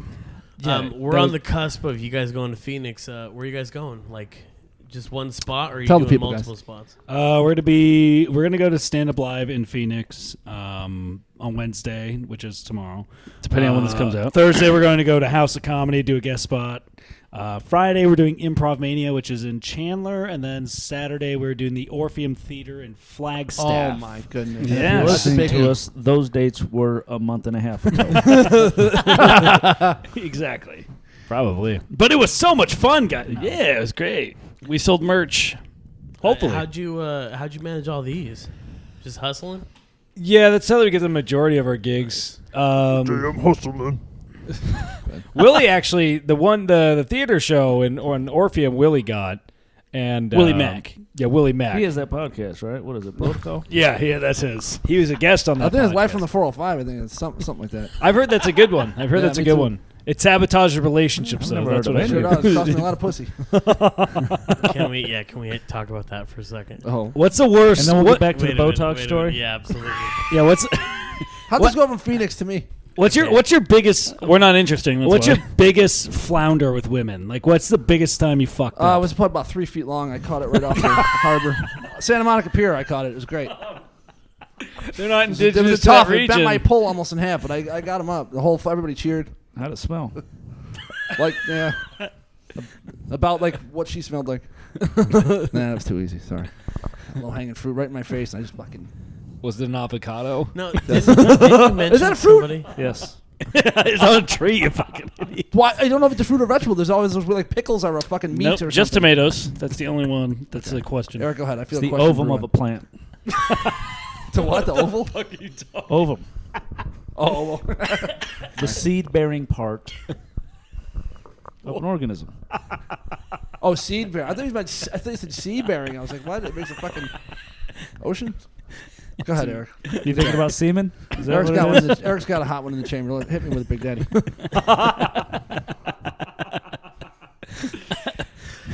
we're on the cusp of you guys going to Phoenix. Where are you guys going? Like, just one spot, or are you Tell the doing people, multiple guys. spots? We're gonna go to Stand Up Live in Phoenix on Wednesday, which is tomorrow, depending on when this comes out. Thursday we're going to go to House of Comedy, do a guest spot. Friday we're doing Improv Mania, which is in Chandler, and then Saturday we're doing the Orpheum Theater in Flagstaff. Oh my goodness! Yeah. If you're That's listening big to one. us, those dates were a month and a half ago. Exactly. Probably. But it was so much fun, guys. Yeah, it was great. We sold merch. Hopefully. How'd you manage all these? Just hustling? Yeah, that's how we get the majority of our gigs. Willie actually, the theater show on Orpheum, Willie got. And Willie Mack. Yeah, Willie Mack. He has that podcast, right? What is it, Protocol? Yeah, that's his. He was a guest on that I think it's Live podcast. from the 405. I think it's something like that. I've heard that's a good one. I've heard Yeah, that's a me good too. one. It sabotages relationships, though. never That's heard what I of Sure heard. does. It cost me a lot of pussy. Can we talk about that for a second? Oh, What's the worst? And then we'll what- get back to Wait the a minute, Botox wait a story. minute. Yeah, absolutely. Yeah, how'd this go from Phoenix to me? what's your biggest? We're not interesting. That's What's why. your biggest flounder with women? Like, what's the biggest time you fucked It up? was probably about 3 feet long. I caught it right off the harbor. Santa Monica Pier, I caught it. It was great. They're not It was indigenous to tough. that It bent region. my pole almost in half, but I got him up. Everybody cheered. How'd it smell? Like, yeah. About like what she smelled like. Nah, that was too easy. Sorry. Low hanging fruit right in my face, and I just fucking. Was it an avocado? No, didn't you mention Is that a fruit? somebody? Yes. It's on a tree, you fucking idiot. Why? I don't know if it's a fruit or vegetable. There's always those like pickles are a fucking meat Nope, or just something. tomatoes. That's the only one. That's the question. Eric, go ahead. I feel It's a the question ovum of a plant. To what? The oval? Ovum. Oh, The seed-bearing part of an organism. oh, seed bearing. I thought he said seed bearing. I was like, what? It makes a fucking ocean. Go ahead, Eric. You thinking about semen? Is that what it is? Eric's got a hot one in the chamber. Hit me with it, Big Daddy.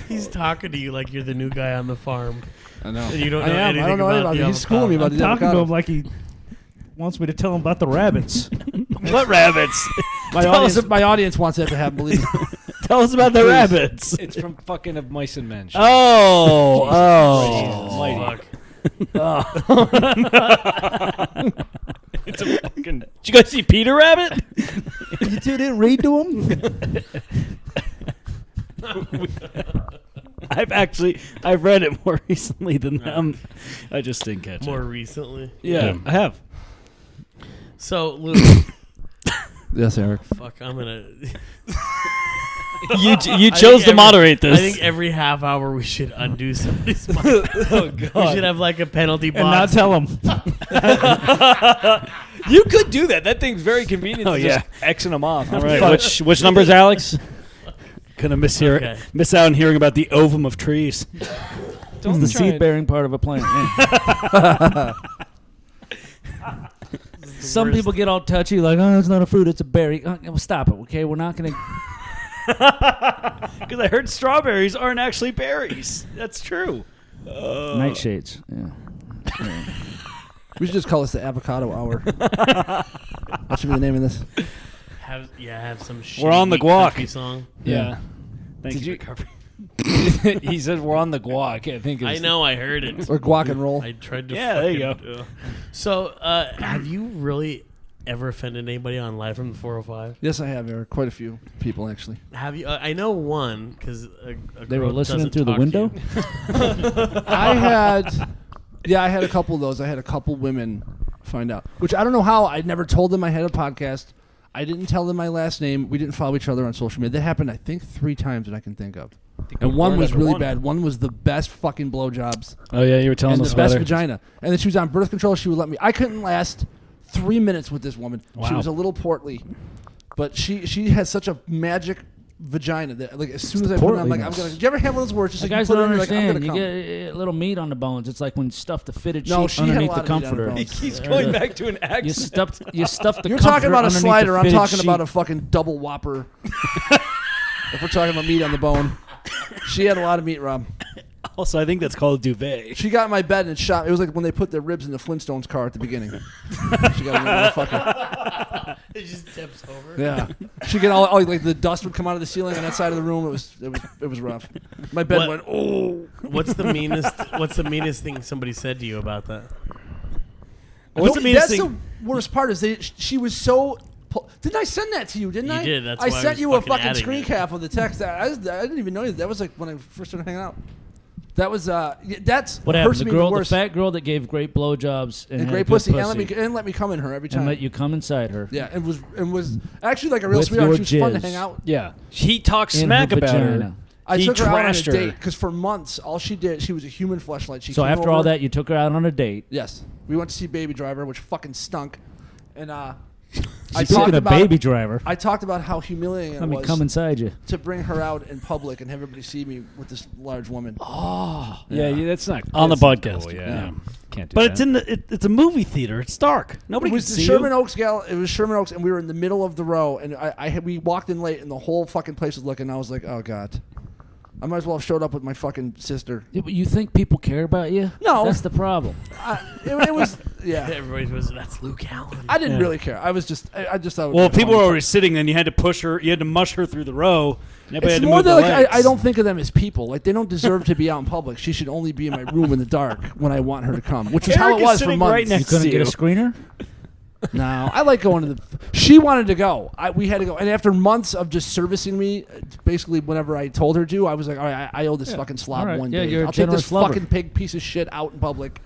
He's talking to you like you're the new guy on the farm. I know. And you don't I know am. anything I don't know about anything the about it. He's schooling me about I'm the talking to avocado. him like he wants me to tell him about the rabbits. What rabbits? My audience wants that to happen. Believe me. Tell us about the rabbits. It's from fucking Of Mice and Men. Fuck. It's a fucking. Did you guys see Peter Rabbit? You two didn't read to him? I've read it more recently than them. I just didn't catch More it. recently. Yeah, I have. So, Luke, Yes, Eric. fuck, I'm gonna. You I chose think to moderate this. I think every half hour we should undo somebody's mic. oh We god. should have like a penalty And not box. tell him. You could do that. That thing's very convenient. Oh, to yeah. just Xing them off. All right, which numbers, Alex? Gonna miss Okay. out on hearing about the ovum of trees. It's the seed-bearing part of a plant. yeah. Some worst. people get all touchy, like, oh, it's not a fruit, it's a berry. Well, stop it, okay? We're not going to... Because I heard strawberries aren't actually berries. That's true. Nightshades. Yeah. We should just call this the Avocado Hour. That should be the name of this. Have some shit. We're on the guac. Song. Yeah. Thank Did you you- for covering. He said we're on the guac. I think. I know, I heard it. Or guac and roll. I tried to. Yeah, there you fucking- So, have you really ever offended anybody on Live from the 405? Yes, I have, Eric. Quite a few people, actually. Have you? I know one because They were listening through the window? I had a couple of those. I had a couple women find out, which I don't know how. I never told them I had a podcast. I didn't tell them my last name. We didn't follow each other on social media. That happened, I think, 3 times that I can think of. And one was really bad. One was the best fucking blowjobs. Oh, yeah, you were telling and us the best about her. vagina. And then she was on birth control. She would let me. I couldn't last 3 minutes with this woman. Wow. She was a little portly, but she has such a magic vagina that like as soon as I put it on, I'm like, I'm gonna. Do you ever have one of those words? Just You like guys you put don't it on, you're like, I'm understand. gonna You come. get a little meat on the bones. It's like when you stuff the fitted No, sheet she had a underneath lot the of meat on her comforter. bones. He keeps going back to an accent. You stuff the You're comforter talking about a underneath slider. the I'm fitted talking sheet. about a fucking double whopper. If we're talking about meat on the bone, she had a lot of meat, Rob. Also, I think that's called a duvet. She got in my bed and shot. It was like when they put the ribs in the Flintstones car at the beginning. She got in the motherfucker. It just tips over. Yeah, she get all like the dust would come out of the ceiling on that side of the room. It was rough. My bed went. Oh, What's the meanest thing somebody said to you about that? What's the meanest that's thing? the worst part is she was so. Didn't I send that to you? Didn't You I? did, that's I why I sent was you a fucking fucking adding screen it. cap of the text. I didn't even know you. That was like when I first started hanging out. That was that's What happened? hurts The me girl, the the worst. fat girl that gave great blowjobs and And had great good pussy, and let me come in her every time. and let you come inside her. Yeah, and was actually like a real With sweetheart. your She was fun to jizz. hang out. Yeah. He talks In smack her about vagina. her. I He took her out on a trashed her. date because for months all she did, she was a human fleshlight. She So came after over, all that, you took her out on a date. yes, we went to see Baby Driver, which fucking stunk. And I Speaking talked of about Baby Driver, I talked about how humiliating it let me was come inside you. to bring her out in public and have everybody see me with this large woman. Yeah, that's not On the that's not podcast. cool, Yeah. Can't do But that. it's in it's a movie theater. It's dark. Nobody It can was the see Sherman you. Oaks gal. It was Sherman Oaks, and we were in the middle of the row, and we walked in late, and the whole fucking place was looking. And I was like, oh god, I might as well have showed up with my fucking sister. Yeah, but you think people care about you? No. That's the problem. It was yeah. Everybody was, that's Luke Allen. I didn't really care. I was just I just thought. It would Well, be a people funny were thing. already sitting. Then you had to push her. You had to mush her through the row. And everybody It's had to more move that the like legs. I don't think of them as people. Like they don't deserve to be out in public. She should only be in my room in the dark when I want her to come, which is how Eric it is was for sitting months. right You next couldn't to get a you. screener? No, I like going to the. She wanted to go. We had to go, and after months of just servicing me, basically whenever I told her to, I was like, all right, I owe this fucking slob All right. one Yeah, day. you're a I'll take this generous lover. fucking pig piece of shit out in public.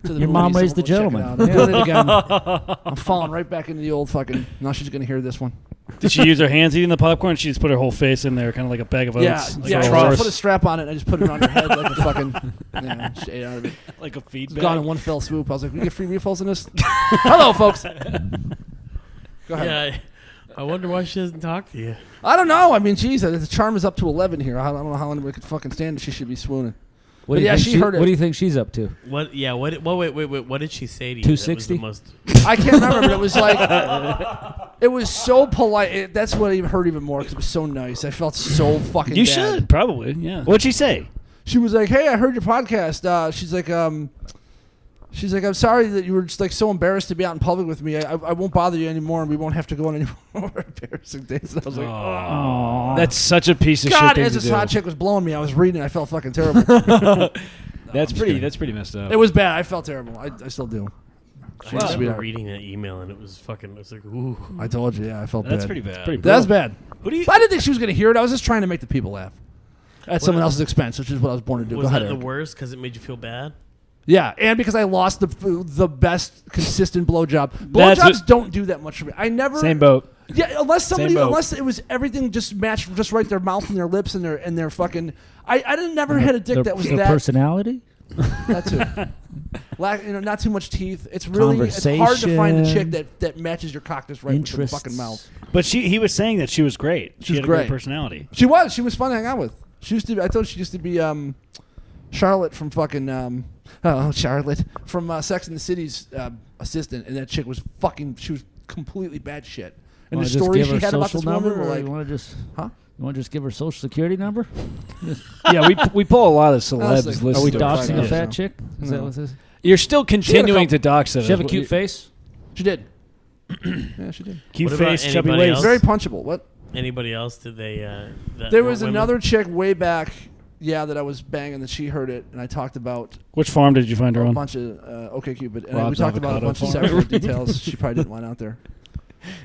To the Your movies mom and raised we'll the go check it gentleman. out. I'm doing it again. I'm falling right back into the old fucking. Now she's gonna hear this one. Did she use her hands eating the popcorn? She just put her whole face in there, kind of like a bag of oats. Yeah, like yeah. a I horse, put a strap on it and I just put it on her head like a fucking. Yeah, she ate out of it. like a feed Gone in one fell swoop. I was like, we get free refills in this. Hello, folks. Go ahead. Yeah, I wonder why she doesn't talk to you. I don't know. I mean, geez, the charm is up to 11 here. I don't know how anybody could fucking stand it. She should be swooning. What But do you yeah, think she heard it. What do you think she's up to? What? Yeah. What? Well, wait. What did she say to you? That was the 260? most. I can't remember, but it was like, it was so polite. That's what I hurt even more because it was so nice. I felt so fucking You bad. should probably. Yeah. What'd she say? She was like, hey, I heard your podcast. She's like, I'm sorry that you were just like so embarrassed to be out in public with me. I won't bother you anymore, and we won't have to go on any more embarrassing dates. And I was like, Aww. That's such a piece of God, shit thing as to this do. hot chick was blowing me, I was reading. I felt fucking terrible. That's pretty messed up. It was bad. I felt terrible. I still do. I remember reading that email and it was fucking. It was like, ooh. I told you. Yeah, I felt That's bad. pretty bad. That's bad. Who do you? I didn't think she was going to hear it. I was just trying to make the people laugh at someone else's expense, which is what I was born to do. Was Go ahead, that the Eric. worst because it made you feel bad? Yeah, and because I lost the best consistent blowjob. That's Blowjobs don't do that much for me. I never. Same boat. Yeah, unless Same boat. unless it was everything just matched just right, their mouth and their lips and their fucking. I never had a dick that was Their that. personality? That too. Not too much teeth. It's really it's hard to find a chick that matches your cock just right with your fucking mouth. But he was saying that she was great. She was had a great great. personality. She was fun to hang out with. She used to. I told you she used to be Charlotte from fucking Charlotte from Sex and the City's assistant, and that chick was fucking. She was completely bad shit. And the stories she had about this woman were like, you want to just, huh? You want to just give her social security number? Yeah, we pull a lot of celebs. Honestly, listening Are we to doxing a podcasts. fat chick? Is that No. what this is? You're still continuing to dox it. She have a cute face? She did. Yeah, she did. Cute What about face, chubby anybody waist. else? Very punchable. What? Anybody else? Did they? That There were was women? another chick way back. Yeah, that I was banging that she heard it, and I talked about Which farm did you find her a on? bunch of OkCupid, and we Rob's talked about a avocado bunch of farm. sexual details she probably didn't want out there.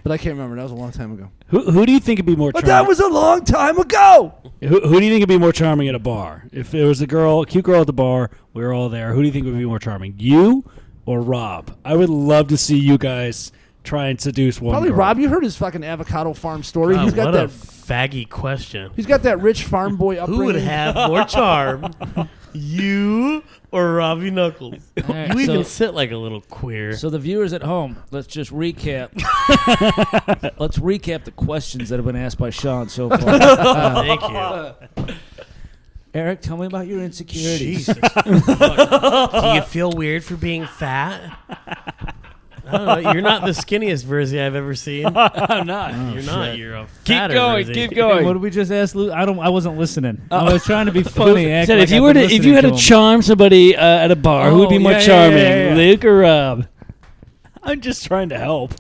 But I can't remember. That was a long time ago. Who do you think would be more But charming? that was a long time ago. Who do you think would be more charming at a bar? If there was a cute girl at the bar, we were all there. Who do you think would be more charming? You or Rob? I would love to see you guys try and seduce one Probably girl. Rob. You heard his fucking avocado farm story. God, He's got what that. a faggy question. He's got that rich farm boy upbringing. Who would have more charm, you or Robbie Knuckles? All right, You even so- sit like a little queer. So the viewers at home, let's just recap. Let's recap the questions that have been asked by Sean so far. Thank you. Eric, tell me about your insecurities. Jesus. Fuck. Do you feel weird for being fat? I don't know. You're not the skinniest Virzi I've ever seen. I'm not. You're not. You're a Keep fatter going. Virzi. Keep What going. did we just ask Luke? I wasn't listening. I was trying to be funny. act Said like if you I've were been if you listening had to him. charm somebody at a bar, who would be Oh, more yeah, yeah, charming, yeah, yeah. Luke or Rob? I'm just trying to help.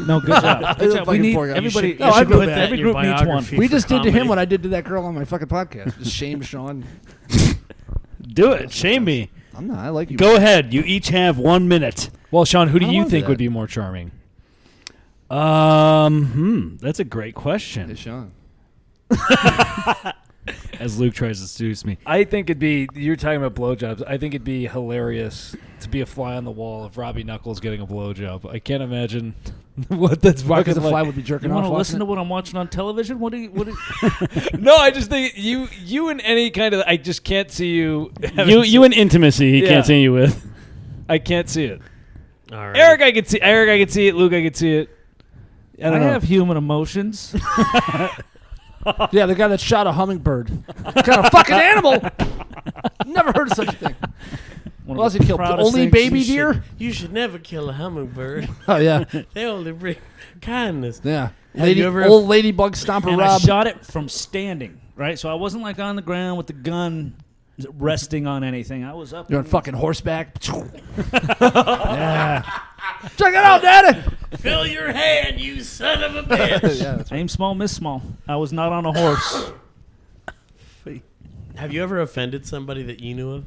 No, good job. Good job. We Fucking need poor guy. everybody. You should every put group, that every in your group needs one. biography. We for just did to him comedy. what I did to that girl on my fucking podcast. Just shame Sean. Do it. Shame me. I'm not. I like you. Go ahead. You each have 1 minute. Well, Sean, who do I you wanted think that. would be more charming? That's a great Hey, question. Sean. As Luke tries to seduce me. I think it'd be, you're talking about blowjobs. I think it'd be hilarious to be a fly on the wall of Robbie Knuckles getting a blowjob. I can't imagine what that's Why? Because fucking the fly like. would be jerking You off. want to watching listen it? to what I'm watching on television? What do you? No, I just think you and any kind of, I just can't see you. You and intimacy he Yeah. can't see you with. I can't see it. All right. Eric, I could see. Eric, I could see it. Luke, I could see it. I I don't know. have human emotions. Yeah, the guy that shot a hummingbird. What kind of fucking animal? Never heard of such a thing. One What else of he the killed? proudest Only things baby you should- deer? You should never kill a hummingbird. Oh yeah, They only bring kindness. yeah. Have you ever- Old ladybug stomper And I Rob. shot it from standing, right? So I wasn't like on the ground with the gun resting on anything. I was up. You're on fucking horseback. Yeah. Check it out, Daddy. Fill your hand, you son of a bitch. Yeah, that's right. Aim small, miss small. I was not on a horse. Have you ever offended somebody that you knew of?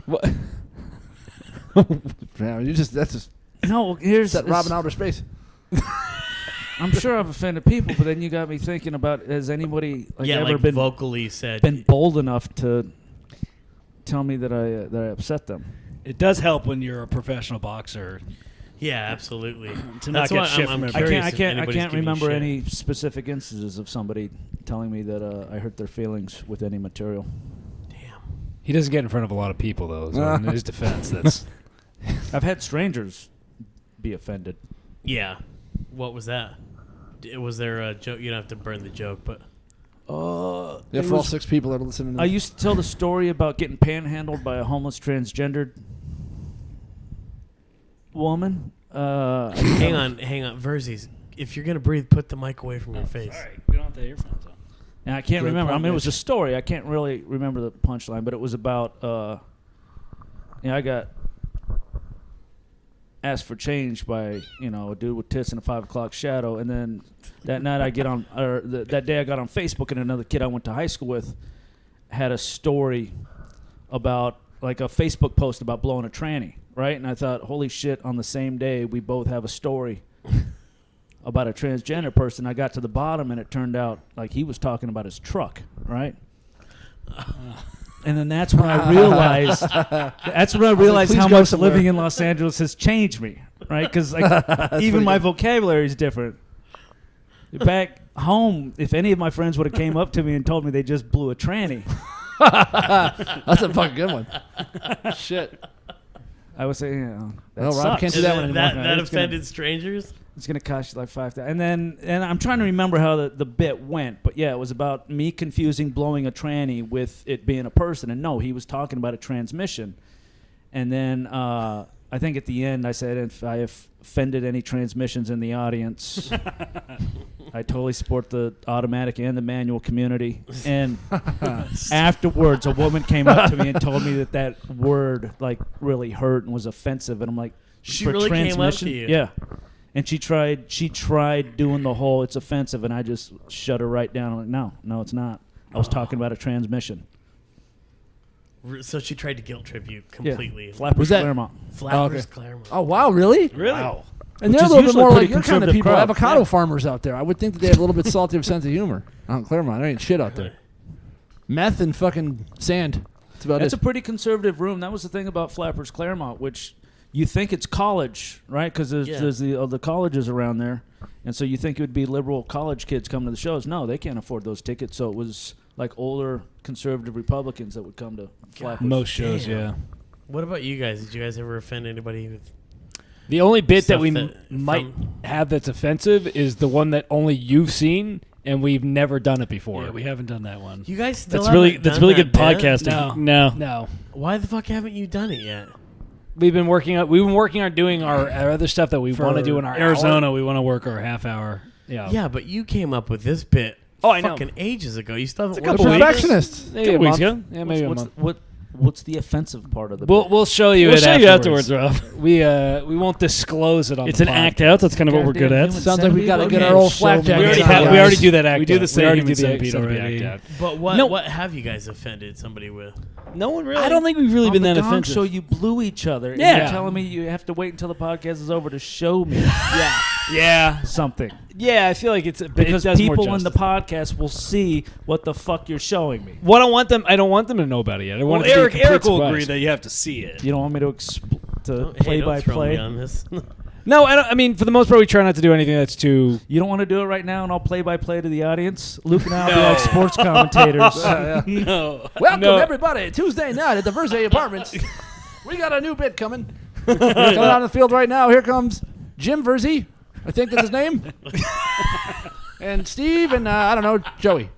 What? Yeah, you just that's just No, here's set Rob in outer space. I'm sure I've offended people, but then you got me thinking about: has anybody ever like been vocally said. bold enough to tell me that I upset them? It does help when you're a professional boxer. Yeah, absolutely. To not That's get why shit I'm from I curious can't. if anybody's giving you remember shit. any specific instances of somebody telling me that I hurt their feelings with any material. He doesn't get in front of a lot of people, though. So in his defense, that's. I've had strangers be offended. Yeah. What was that? Was there a joke? You don't have to burn the joke, but Yeah, for all 6 people that are listening to I this. used to tell the story about getting panhandled by a homeless transgendered woman. hang on, Virzies. If you're gonna breathe, put the mic away from your face. Sorry, we don't have the earphones on. And I can't Good remember. I point, mean, it was a Mitch. story. I can't really remember the punchline, but it was about. I got asked for change by a dude with tits and a 5 o'clock shadow, and then that night that day I got on Facebook, and another kid I went to high school with had a story about like a Facebook post about blowing a tranny, right? And I thought, holy shit! On the same day, we both have a story about a transgender person. I got to the bottom, and it turned out like he was talking about his truck, right? And then that's when I realized. That's when I realized please how go much somewhere. living in Los Angeles has changed me, right? Because like, even my vocabulary is different. Back home, if any of my friends would have came up to me and told me they just blew a tranny, That's a fucking good one. Shit. I would say, that No, Rob sucks. can't do that one anymore. That It's gonna- offended strangers. It's gonna cost you like $5,000. And I'm trying to remember how the bit went, but yeah, it was about me confusing blowing a tranny with it being a person, and no, he was talking about a transmission. And then I think at the end I said, if I have offended any transmissions in the audience, I totally support the automatic and the manual community. And afterwards, a woman came up to me and told me that word like really hurt and was offensive, and I'm like, She for really came up to transmission? you. Yeah. And she tried doing the whole it's offensive, and I just shut her right down. I'm like, no, it's not. I was talking about a transmission. So she tried to guilt trip you completely. Flappers Was that- Claremont. Flappers okay. Claremont. Oh wow, really? Really? Wow. And Which they're a is little bit usually more a like pretty your kind of conservative people, crowd. avocado Yeah. farmers out there. I would think that they have a little bit saltier sense of humor. Out in Claremont, there ain't shit out there. Meth and fucking sand. That's about That's it. a pretty conservative room. That was the thing about Flappers Claremont, which you think it's college, right? Because there's the colleges around there. And so you think it would be liberal college kids coming to the shows. No, they can't afford those tickets. So it was like older conservative Republicans that would come to Flappers. Most shows, yeah. What about you guys? Did you guys ever offend anybody with The only bit that stuff we that might from- have that's offensive is the one that only you've seen and we've never done it before. Yeah, we haven't done that one. You guys still That's really haven't that's done really good that bit? podcasting. No. No. Why the fuck haven't you done it yet? We've been working on doing our other stuff that we want to do in our Arizona, hour. we want to work our half hour. Yeah. Yeah, but you came up with this bit I know. fucking ages ago. You still haven't It's a worked couple on weeks. this? Perfectionists. Maybe a weeks month. ago. Yeah, maybe a month. What's the offensive part of the We'll show you We'll it show you afterwards. afterwards, Rob. We won't disclose it on It's the an pod. act out. That's kind of what we're good at. Sounds like we got to get Okay, our old show flak me. jackets We on, already guys. We already do that act. We do the out. same We already human do the centipede act already. out. But what have you guys offended somebody with? No one really. I don't think we've really On been the that Gong offensive. Show, you blew each other. Yeah. And you're telling me you have to wait until the podcast is over to show me Yeah, something. yeah. I feel like it's Because it does more people in the justice. podcast will see what the fuck you're showing me. What I don't want them to know about it yet. I want Well, it to be a Eric complete will surprise. agree that you have to see it. You don't want me to Hey, don't throw me play-by-play? on this. No, I don't. I mean, for the most part, we try not to do anything that's too. You don't want to do it right now, and I'll play-by-play to the audience? Luke and I will be like sports commentators. No. Welcome, No. everybody. Tuesday night at the Virzi Apartments. We got a new bit coming. Coming out on the field right now. Here comes Jim Virzi. I think that's his name. And Steve and, I don't know, Joey.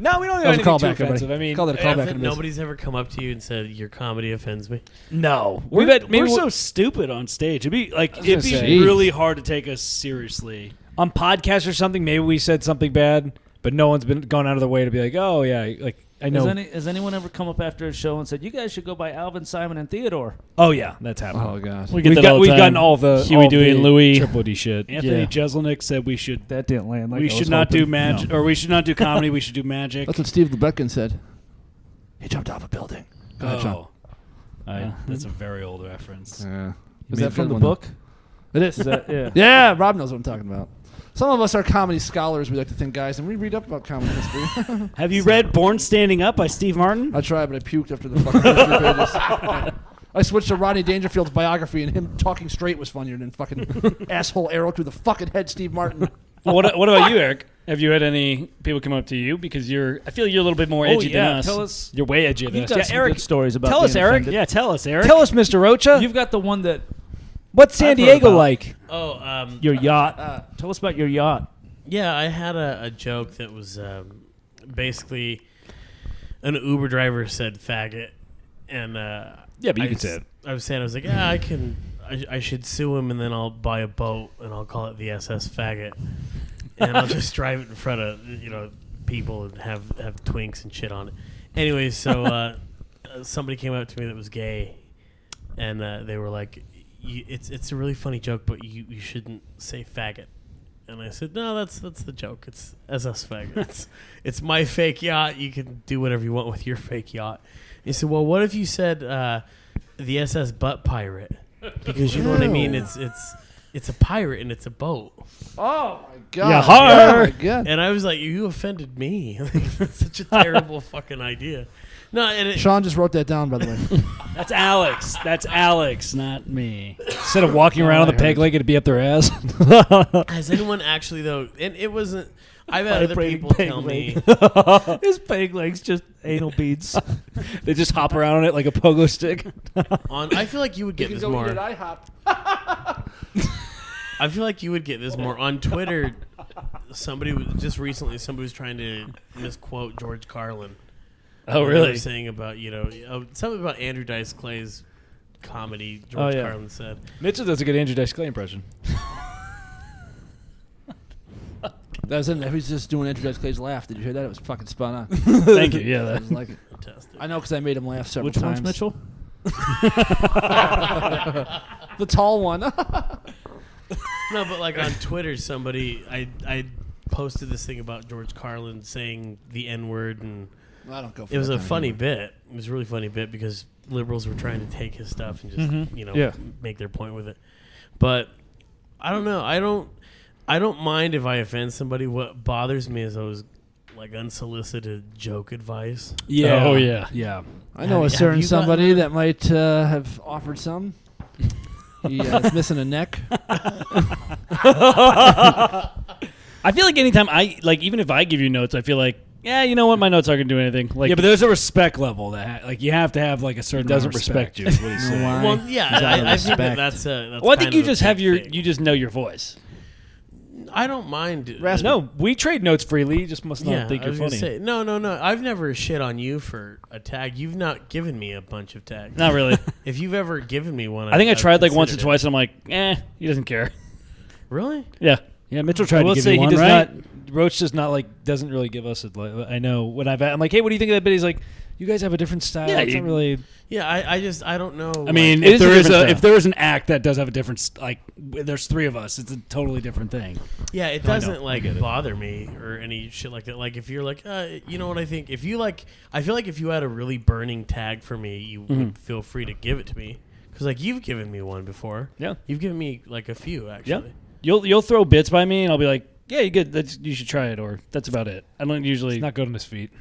No, we don't do That was a anything callback, too everybody. offensive. I mean, Call that a callback. in this. Nobody's ever come up to you and said your comedy offends me. no. We're so stupid on stage. It'd be like it'd be say. really hard to take us seriously. on podcasts or something. Maybe we said something bad, but no one's been gone out of their way to be like, oh yeah, like I know. Has anyone ever come up after a show and said, you guys should go by Alvin, Simon, and Theodore? Oh yeah, that's happened. Oh, God. We get that all the We've time. gotten all the Huey, all Dewey, the and Louie. Triple D shit. Anthony Yeah. Jeselnik said we should That didn't land like we I should was not do hoping. magic, or we should not do comedy. We should do magic. That's what Steve Lebetkin said. He jumped off a building. Go ahead, Sean. That's a very old reference. Yeah. Is that from the book? It is. Is that, yeah. Yeah, Rob knows what I'm talking about. Some of us are comedy scholars, we like to think, guys, and we read up about comedy history. Have you read Born Standing Up by Steve Martin? I tried, but I puked after the fucking first 3 pages. I switched to Rodney Dangerfield's biography, and him talking straight was funnier than fucking asshole arrow through the fucking head, Steve Martin. What about you, Eric? Have you had any people come up to you because I feel you're a little bit more edgy than us. Tell us. You're way edgy than You've us. got Yeah, some Eric, good stories about tell us, being Eric. offended. Yeah, tell us, Eric. Tell us, Mr. Rocha. You've got the one that What's San I've heard Diego about. like? Oh, your yacht. Tell us about your yacht. yeah, I had a joke that was basically an Uber driver said faggot, and Yeah, but you can say it. I was saying, I was like, yeah, I should sue him, and then I'll buy a boat, and I'll call it the SS Faggot, and I'll just drive it in front of people and have twinks and shit on it. Anyways, so somebody came up to me that was gay, and they were like, it's a really funny joke, but you shouldn't say faggot. And I said, no, that's the joke. It's SS Faggot. It's my fake yacht. You can do whatever you want with your fake yacht. He said, well, what if you said the SS Butt Pirate? Because you know what I mean. It's a pirate and it's a boat. Oh, my God. Yeah, har. Oh, my God. And I was like, you offended me. That's such a terrible fucking idea. No, and Sean just wrote that down, by the way. That's Alex. That's Alex, not me. Instead of walking around on the peg leg, it'd be up their ass. has anyone actually though? And it wasn't. I've had other Vibrating people peg tell me. His peg leg's just anal beads. They just hop around on it like a pogo stick. I feel like you would get this more. I feel like you would get this more on Twitter. Somebody was trying to misquote George Carlin. Oh, They really? were saying about something about Andrew Dice Clay's comedy. George yeah. Carlin said. Mitchell does a good Andrew Dice Clay impression. That was it. He's just doing Andrew Dice Clay's laugh. Did you hear that? It was fucking spot on. Thank you. Yeah, I that. just like it. Fantastic. I know because I made him laugh several Which times. one's Mitchell? The tall one. No, but like on Twitter, somebody I posted this thing about George Carlin saying the N-word, and I don't go for it was that a kind of funny humor. bit. It was a really funny bit because liberals were trying to take his stuff and just Yeah. make their point with it. But I don't know. I don't mind if I offend somebody. What bothers me is those like unsolicited joke advice. Yeah. Oh, yeah. Yeah. I know a Have certain you gotten somebody that? that might have offered some. He is missing a neck. I feel like anytime even if I give you notes, I feel like, yeah, you know what, my notes aren't gonna do anything. Like, Yeah, but there's a respect level that like you have to have like a certain doesn't amount of respect you. respect. Is what he's saying. Why? Well, yeah, He's out of I think respect. that's Well, I think kind you of a just have big thing. you just know your voice. I don't mind. No, we trade notes freely. You just must not think I you're was gonna funny. say, no. I've never shit on you for a tag. You've not given me a bunch of tags. Not really. If you've ever given me one, I think I I've tried like once or considered it. twice, and I'm like, he doesn't care. Really? Yeah. Yeah, Mitchell tried I will to give say you one, he does right? not. Roach does not doesn't really give us a. I know when I'm like, hey, what do you think of that bit? He's like, you guys have a different style. Yeah, It's not really. Yeah, I don't know. I mean, It if is a there is different style. if there is an act that does have a different there's three of us, it's a totally different thing. yeah, it No, I know. doesn't I like get it. bother me or any shit like that. Like if you're like, you know what I think? If you like, I feel like if you had a really burning tag for me, you would feel free to give it to me because like you've given me one before. Yeah. You've given me like a few actually. You'll throw bits by me, and I'll be like, yeah, you good. You should try it, or that's about it. I don't usually. He's not good on his feet.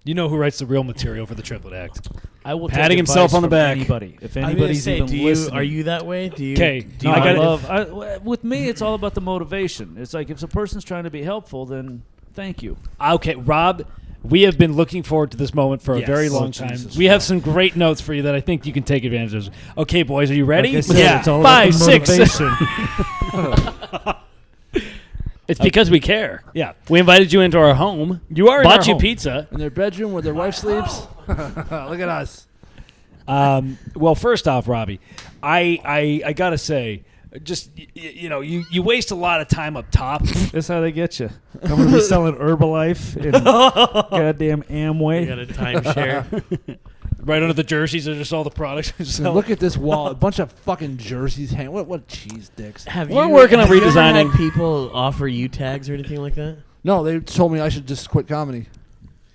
You know who writes the real material for the Triplet Act? I will Patting take himself advice on the from back. Anybody, if I'm gonna anybody's say, even do you, listening, are you that way? Do you? 'Kay. Do No, you I I got it. love. With me, it's all about the motivation. It's like if a person's trying to be helpful, then thank you. Okay, Rob, we have been looking forward to this moment for a Yes. very Oh, long time. Jesus We have some great notes for you that I think you can take advantage of. Okay, boys, are you ready? Like I said, yeah. it's all 5, about the 6. motivation. It's because we care. Yeah. We invited you into our home. You are in bought our you home. pizza. In their bedroom where their wife sleeps. Look at us. Well, first off, Robbie, I gotta say, just you waste a lot of time up top. That's how they get you. I'm going to be selling Herbalife and goddamn You Amway. got a timeshare. Right under the jerseys are just all the products. So look at this wall. A bunch of fucking jerseys hanging. What cheese dicks. We're working on have you ever redesigning. had people offer you tags or anything like that? No, they told me I should just quit comedy.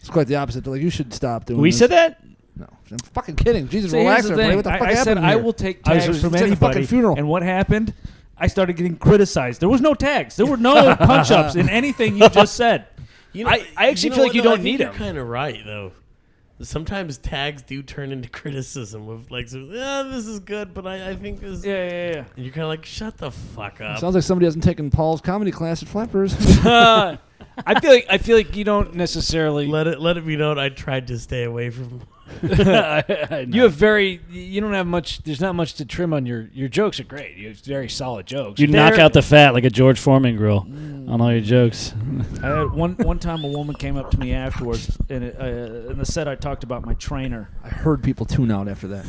It's quite the opposite. They're like, you should stop doing We this. said that. No, I'm fucking kidding. Jesus, See, here's relax the everybody. thing. What the fuck I said happened I here? will take I was tags just- from it's like a anybody. fucking funeral. And what happened? I started getting criticized. There was no tags. There were no punch-ups in anything you just said. You know, I actually feel like you don't need them. them. You're kind of right though. Sometimes tags do turn into criticism of like, this is good, but I think this. Yeah. And you're kind of like, shut the fuck up. Sounds like somebody hasn't taken Paul's comedy class at Flappers. I feel like you don't necessarily. Let it be known I tried to stay away from. You have you don't have much. There's not much to trim on your jokes. Are great. You have very solid jokes. You knock out the fat like a George Foreman grill on all your jokes. I had one time a woman came up to me afterwards, and in the set I talked about my trainer. I heard people tune out after that.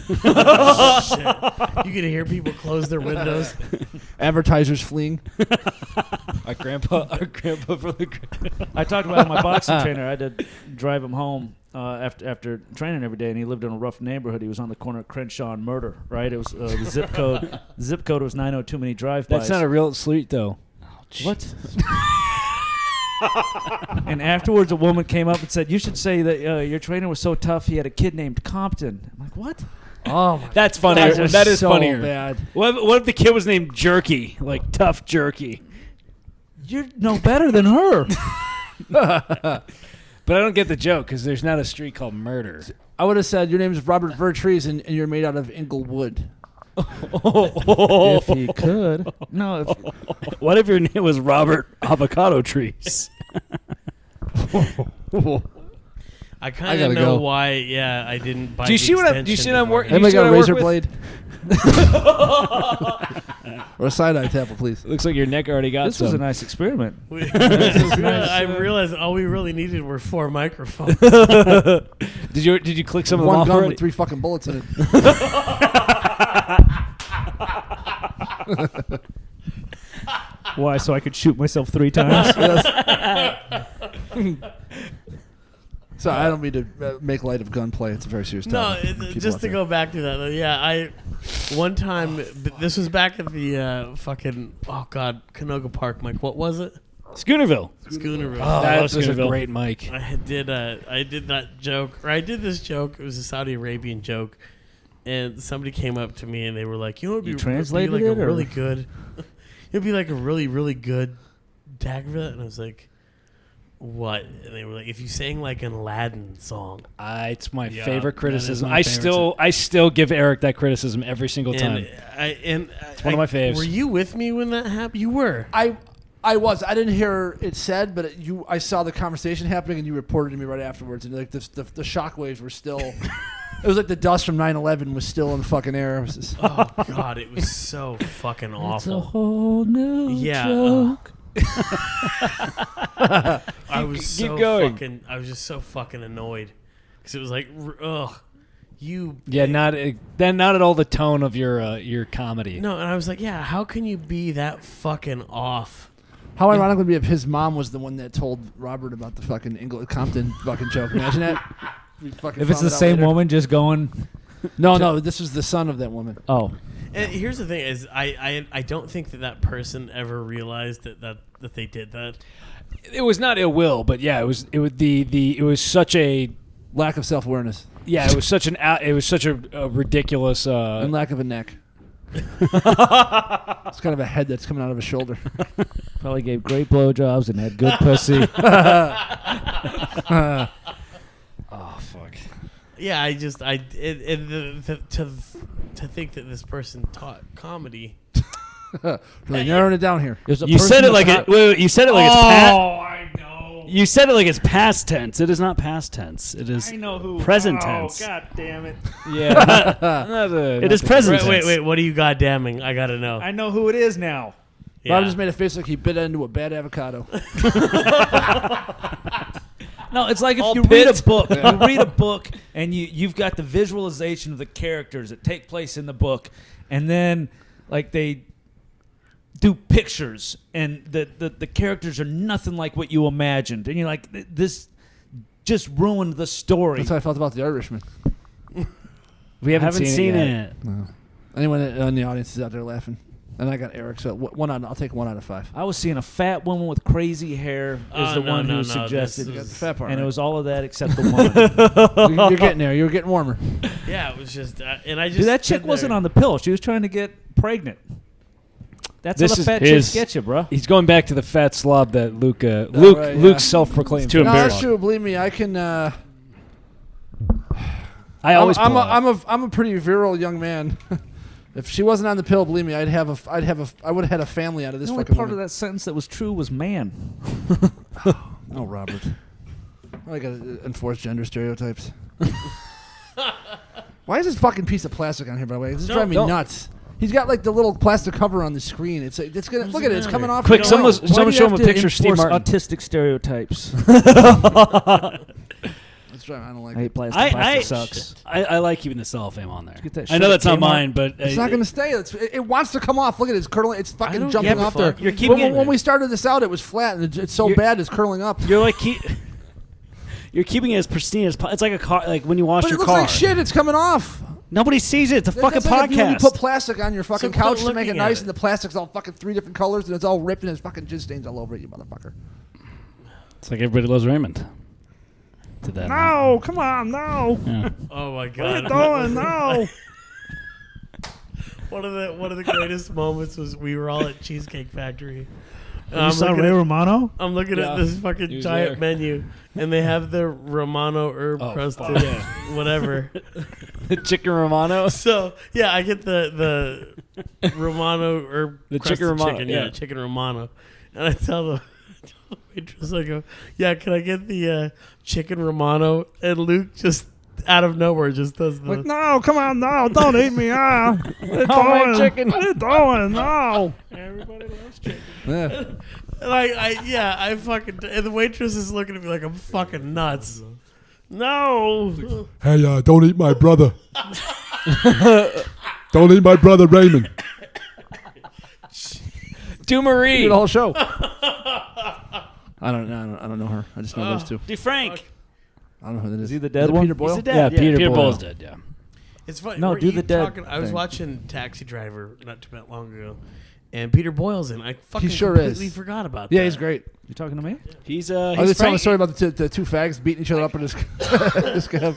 Shit. You can hear people close their windows. Advertisers fleeing. Our grandpa from the. I talked about my boxing trainer. I had to drive him home after training every day, and he lived in a rough neighborhood. He was on the corner of Crenshaw and Murder. Right, it was the zip code. The zip code was 902 many drive-bys. That's not a real street though. What? And afterwards, a woman came up and said, "You should say that your trainer was so tough. He had a kid named Compton." I'm like, "What?" Oh my That's funnier. God, That is so funnier. bad. What if the kid was named Jerky, like Tough Jerky? You're no better than her. But I don't get the joke because there's not a street called Murder. I would have said your name is Robert Vertrees and you're made out of Inglewood. If he could. No. What if your name was Robert Avocado Trees? I I kind gotta of know go. why. Yeah, I didn't buy. Do you the see what I'm? Do you see extension what I'm before. working? Anybody got a razor with? blade? Or a side-eye tapper, please. Looks like your neck already got This was a some. nice experiment. I realized all we really needed were 4 microphones. Did you click some of them One off gun already? with 3 fucking bullets in it. Why? So I could shoot myself 3 times? So I don't mean to make light of gunplay. It's a very serious No, topic. People just out to there. go back to that. Though, yeah, one time this was back at the fucking Canoga Park, Mike. What was it? Schoonerville. Schoonerville. Oh, That was was a Schoonerville. great mic. I did that joke, or I did this joke. It was a Saudi Arabian joke, and somebody came up to me and they were like, "You know, it'd be translated like it, a or? really good. It'd be like a really, really good tag for that." And I was like, "What?" And they were like, "If you sang like an Aladdin song." It's my Yeah, favorite that is criticism. my favorite I still give Eric that criticism every single time. It's one of my faves. Were you with me when that happened? You were. I was. I didn't hear it said, but I saw the conversation happening, and you reported to me right afterwards. And like the shockwaves were still. It was like the dust from 9/11 was still in the fucking air. It was just, Oh God, it was so fucking awful. It's a whole new joke. I was keep going. I was just so fucking annoyed because it was like, ugh, you. Yeah, not at all the tone of your comedy. No, and I was like, yeah, how can you be that fucking off? how ironic would it be if his mom was the one that told Robert about the fucking Compton fucking joke? Imagine that. If it's the same woman just going. No, this was the son of that woman. Oh. And here's the thing: is I don't think that person ever realized that they did that. It was not ill will, but yeah, it was such a Lack of self-awareness. Yeah, it was such a ridiculous and lack of a neck. It's kind of a head that's coming out of his shoulder. Probably gave great blowjobs and had good pussy. Oh fuck. Yeah, to think that this person taught comedy. Really narrowing it down here. You said it like you said it like it's past. Oh, I know. You said it like it's past tense. It is not past tense. It is present tense. God damn it. Yeah. It is present tense. Wait, what are you goddamning? I gotta know. I know who it is now. Yeah. Bob just made a face like he bit into a bad avocado. No, it's like if you read a book, you read a book, and you've got the visualization of the characters that take place in the book, and then like they do pictures, and the characters are nothing like what you imagined, and you're like, this just ruined the story. That's how I felt about The Irishman. We haven't seen it. Yet. No. Anyone in the audience is out there laughing. And I got Eric, so I'll take 1 out of 5. I was seeing a fat woman with crazy hair is the one who suggested, You got the fat part, and right? it was all of that except the woman. You're getting there. You're getting warmer. Yeah, it was just, and I just. Dude, that chick wasn't on the pill. She was trying to get pregnant. That's This how the is fat his- chicks get you, bro. He's going back to the fat slob that Luke right, Luke self-proclaimed. Too No, embarrassed. that's true. Believe me, I can. I always. I'm pull a pretty virile young man. If she wasn't on the pill, believe me, I would have had a family out of this The only fucking part woman. of that sentence that was true was man. No, Robert. I got to enforce gender stereotypes. Why is this fucking piece of plastic on here, by the way? This is driving me nuts. He's got like the little plastic cover on the screen. It's gonna look at it. It's coming off. Quick, someone Why do you show him have a to picture of Steve enforce Martin. autistic stereotypes. It's driving. I don't like I hate it. plastic. Plastic sucks. I like keeping the cellophane on there. Get that I know shit that's not Kmart. mine, but It's not going to stay. It wants to come off. Look at it. It's curling. It's fucking don't jumping give a off there. fuck. You're keeping it. When we started this out, it was flat, and it's so bad it's curling up. You're like you're keeping it as pristine as possible. It's like a car, like when you wash But it your looks car. like shit. It's coming off. Nobody sees it. It's a fucking That's like when you podcast. put plastic on your fucking quit couch to make looking it at nice, it. and the plastic's all fucking 3 different colors, and it's all ripped, and there's fucking jizz stains all over it, you motherfucker. It's like Everybody Loves Raymond. Did that? No, come on, no. Yeah. Oh my god! Doing no. One of the greatest moments was we were all at Cheesecake Factory. And You saw Ray Romano? I'm looking Yeah, at this he fucking was giant there. menu, and they have the Romano herb crusted, whatever. Chicken Romano. So yeah, I get the Romano herb The crusted chicken Romano, yeah, yeah. chicken Romano, and I tell the waitress, I go, yeah, can I get the chicken Romano? And Luke just out of nowhere just does the. Like, no, come on, no, don't eat me. What are you chicken. What are you doing? No. Everybody loves chicken. Yeah. Like I fucking, and the waitress is looking at me like I'm fucking nuts. No. Hey, don't eat my brother. Don't eat my brother Raymond. Do Marie. The whole show. I don't know her. I just know those two. DeFrank. I don't know who that is. Is he the Is dead it one? Peter Boyle? He's dead. Yeah, Peter Boyle. Boyle's dead. Yeah. It's funny. No, we're do the dead talking, I was thing. watching Taxi Driver not too long ago, and Peter Boyle's in. I fucking sure completely is. forgot about Yeah, that. he's great. You talking to me? He's I was telling a story about the two fags beating each other up in this. This guy.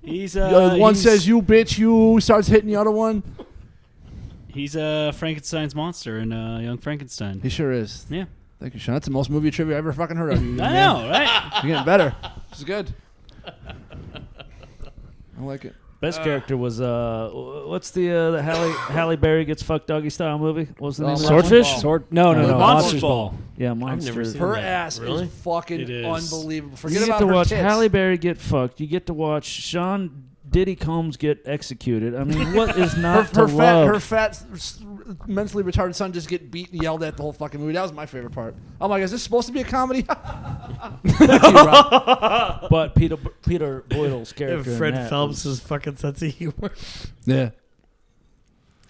He's one says you bitch, you starts hitting the other one. He's Frankenstein's monster in Young Frankenstein. He sure is. Yeah. Thank you, Sean. That's the most movie trivia I ever fucking heard of. I know, right? You're getting better. This is good. I like it. Best character was what's the Halle Berry gets fucked doggy style movie? What was the name? Swordfish? No, Monsters Ball. Yeah, I've Monsters. never seen Her that. ass Really? is fucking It is. unbelievable. You Forget get about to her watch tits. Halle Berry get fucked. You get to watch Sean Diddy Combs get executed. I mean, what is not to love? her fat, mentally retarded son just get beat and yelled at the whole fucking movie. That was my favorite part. I'm like, is this supposed to be a comedy? Back to you, Rob. But Peter Boydell's character. Fred in that Phelps' was- fucking sense of humor. Yeah.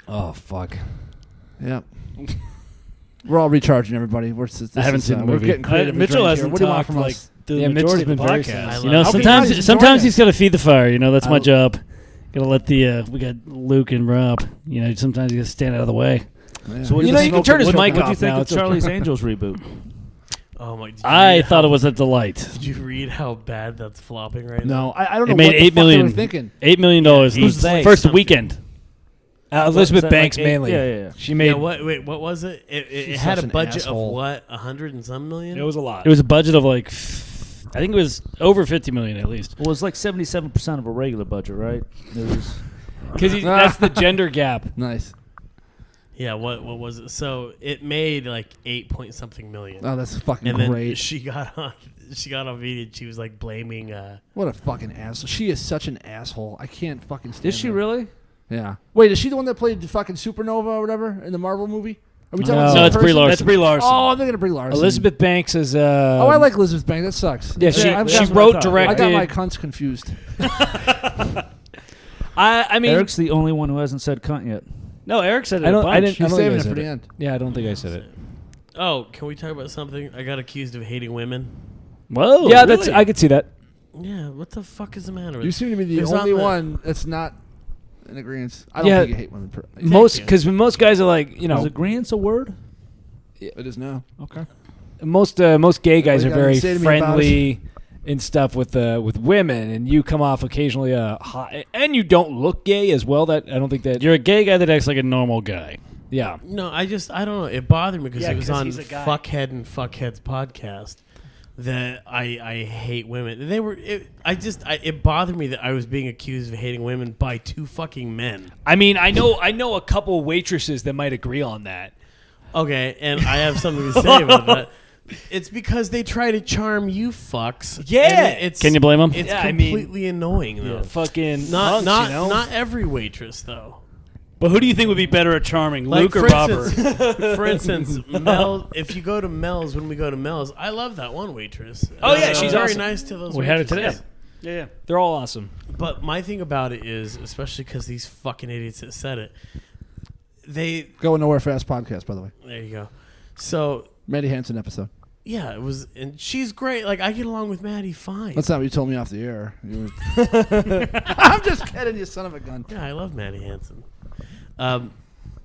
Oh, fuck. Yeah. We're all recharging, everybody. I haven't seen the We're movie. getting creative. Mitchell here. hasn't What do you want talked from like us? the Yeah, Mitchell's majority of the been very podcast. silent. I love- How can you not? He's Sometimes enjoying he's got to feed the fire. You know, that's my I- job. Gotta let the we got Luke and Rob. You know, sometimes you gotta stand out of the way. Yeah. So what do You you know, think? you can turn his What mic do you off think now. of It's okay. Charlie's Angels reboot? Oh my! I thought it was a delight. Did you read how bad that's flopping right now? No, I don't know It made what the $8 fuck they million. were thinking. $8 million. Who's they? First Something. weekend. Elizabeth Is that Banks like mainly. Yeah. She made. Yeah. What was it? It She's had such a an budget asshole. of what? 100 and some million. It was a lot. It was a budget of like, I think it was over 50 million at least. Well, it's like 77% of a regular budget, right? It was. Because that's the gender gap. Nice. Yeah. What was it? So it made like 8 point something million. Oh, that's fucking and then great. she got on video. And she was like blaming. What a fucking asshole. She is such an asshole. I can't fucking stand Is she her. really? Yeah. Wait, is she the one that played the fucking Supernova or whatever in the Marvel movie? Are we talking No. about the No, same it's Brie person? Larson. That's Brie Larson. Oh, I'm thinking of Brie Larson. Elizabeth Banks is. Oh, I like Elizabeth Banks. That sucks. Yeah, she I've she got- wrote, I I directed. got my cunts confused. I mean, Eric's the only one who hasn't said cunt yet. No, Eric said it I don't. a I bunch. didn't. I He's don't think saving I it said for the end. Yeah, I don't think I said it. Oh, can we talk about something? I got accused of hating women. Whoa. yeah, really? that's. I could see that. Yeah. What the fuck is the matter with You seem to be the It was only on the- one that's not in agreement. I don't Yeah. think you hate women. Most you. because most guys are like Is you know agreeance a word? It is now. Okay. most gay guys What are you gotta very say to me about friendly and stuff with women, and you come off occasionally hot, and you don't look gay as well. That I don't think that You're a gay guy that acts like a normal guy. yeah. No, I don't know. It bothered me because Yeah, it was 'cause on he's a guy. Fuckhead and Fuckhead's podcast that I hate women. They were. It bothered me that I was being accused of hating women by two fucking men. I mean, I know a couple waitresses that might agree on that. Okay, and I have something to say about that. It's because they try to charm you fucks. Yeah. and it's Can you blame 'em? It's Yeah, I mean- completely annoying though. Fucking Not hunks, you know? not every waitress though. But who do you think would be better at charming, Like, Luke or for Robert? instance- For instance, Mel. If you go to Mel's, when we go to Mel's, I love that one waitress. Oh, yeah, I'm she's very awesome. nice to those. We had it today. waitresses. Yeah. They're all awesome. But my thing about it is, especially because these fucking idiots that said it, they. Go Nowhere Fast podcast, by the way. There you go. So Maddie Hansen episode. yeah, it was, and she's great. Like I get along with Maddie fine. That's not what you told me off the air. I'm just kidding, you son of a gun. Yeah, I love Maddie Hansen.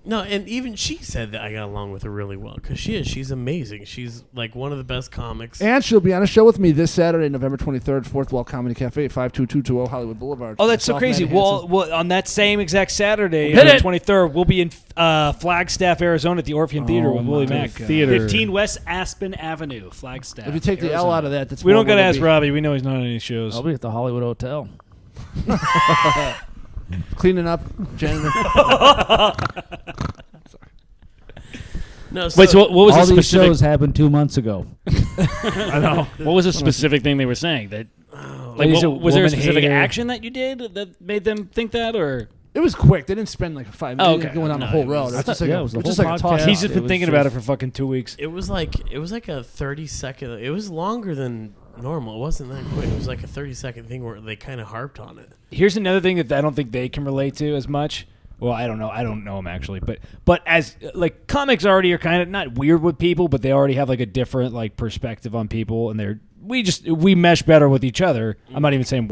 No, and even she said that I got along with her really well because she's amazing. She's like one of the best comics. And she'll be on a show with me this Saturday, November 23rd, Fourth Wall Comedy Cafe, 52220 Hollywood Boulevard. Oh, that's so Myself, crazy. Maddie Well, Hansen. on that same exact Saturday, Hit the it. 23rd, we'll be in Flagstaff, Arizona at the Orpheum Theater with Willie my Mack. God. Theater. 15 West Aspen Avenue, Flagstaff. If you take the L out of that, that's We more don't got to where we'll ask be. Robbie. We know he's not on any shows. I'll be at the Hollywood Hotel. Cleaning up, janitor. No, so Wait, so what was All the these specific? shows happened 2 months ago. I know. What was the specific thing they were saying? That like, He's a was there a woman specific hater. action that you did that made them think that, or It was quick. They didn't spend like 5 Oh, minutes okay. going down the No, whole it road. was- It was just yeah, like it was the it was whole just like a podcast. toss. He's just It been was thinking about it just- for fucking 2 weeks. it was like a 30-second. It was longer than normal. It wasn't that quick. It was like a 30-second thing where they kind of harped on it. Here's another thing that I don't think they can relate to as much. Well, I don't know. I don't know him actually, but as like comics already are kind of not weird with people, but they already have like a different like perspective on people, and we mesh better with each other. I'm not even saying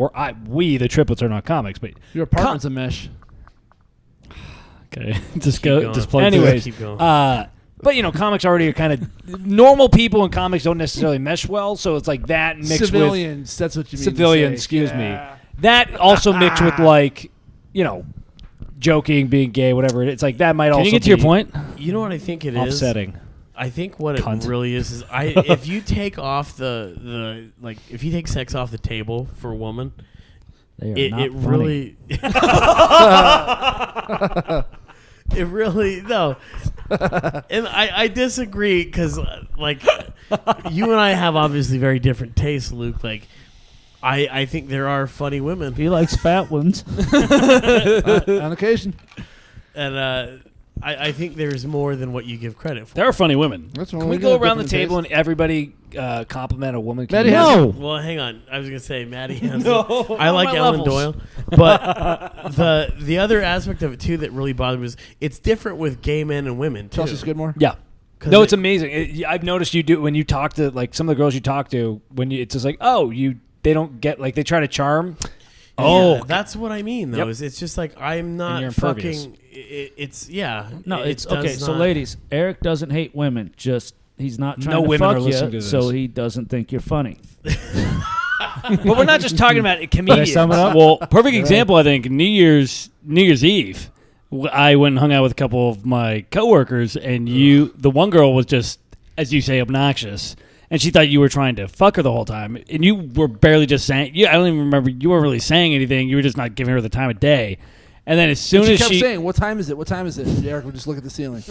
we the triplets are not comics, but Your apartment's a mesh. okay, just Keep go, going. just plug Anyways, Keep going. but you know, comics already are kind of normal people, and comics don't necessarily mesh well. So it's like that mixed with Civilians. That's what you mean. to civilians. say. Excuse Yeah. me. that also mixed with like, joking, being gay, whatever. It's like that might also. Can you get to your point? You know what I think it is? Offsetting. I think what Cunt. it really is if you take off if you take sex off the table for a woman, it really it really no. And I disagree because you and I have obviously very different tastes, Luke. Like I think there are funny women. He likes fat ones. On occasion. And I think there's more than what you give credit for. There are funny women. Can we go around the table and everybody compliment a woman? Maddie No. Well, hang on. I was gonna say Maddie has. I like Ellen Doyle, but the other aspect of it too that really bothered me is it's different with gay men and women too. Chelsea Skidmore. Yeah. No, it's amazing. I've noticed you do when you talk to like some of the girls you talk to it's just like they don't get like they try to charm. Yeah, that's what I mean though. Yep. Is it's just like I'm not impervious. fucking. It's yeah. No, it it's does okay. So, not- ladies, Eric doesn't hate women. Just he's not trying No to women are fuck listening to you, this. so he doesn't think you're funny. But we're not just talking about comedians. sum it up? Well, perfect example, I think, New Year's Eve. I went and hung out with a couple of my coworkers, and the one girl was just, as you say, obnoxious. And she thought you were trying to fuck her the whole time. And you were barely just saying, I don't even remember, you weren't really saying anything. You were just not giving her the time of day. And then as soon But she as kept she... saying, "What time is it? What time is it?" And Eric would just look at the ceiling.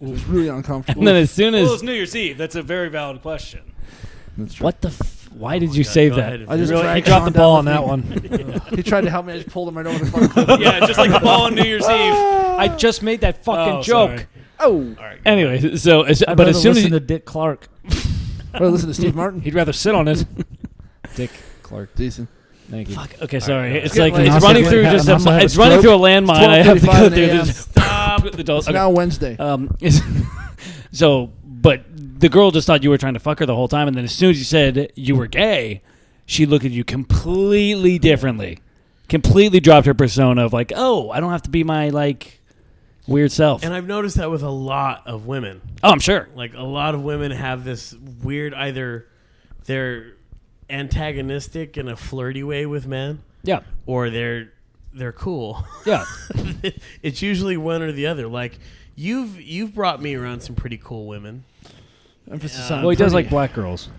It was really uncomfortable. And then as soon as... Well, it's New Year's Eve. That's a very valid question. That's true. What the? Why did you save go that? ahead. I just He dragged dropped Sean the ball on down that with me. one. He tried to help me. I just pulled him right over the fucking cliff. Yeah, just like the ball on New Year's Eve. I just made that fucking joke. sorry. Oh, Anyway, I'd but as rather soon as... listen to Dick Clark. well, listen to Steve Martin. He'd rather sit on it. Dick Clark. Decent. Thank you. Fuck. Okay, sorry. It's getting like late. it's I'm running also through gonna just have- I'm gonna have it's a running through a stroke. landmine. I have to go 12:35 through a.m. this. Stop. It's now Wednesday. But the girl just thought you were trying to fuck her the whole time, and then as soon as you said you were gay, she looked at you completely differently. Completely dropped her persona of like, oh, I don't have to be my like weird self. And I've noticed that with a lot of women. Oh, I'm sure. Like a lot of women have this weird either they're antagonistic in a flirty way with men, Yeah. or they're cool. Yeah. It's usually one or the other. Like you've brought me around some pretty cool women. Emphasis on Well, he does pretty. like black girls.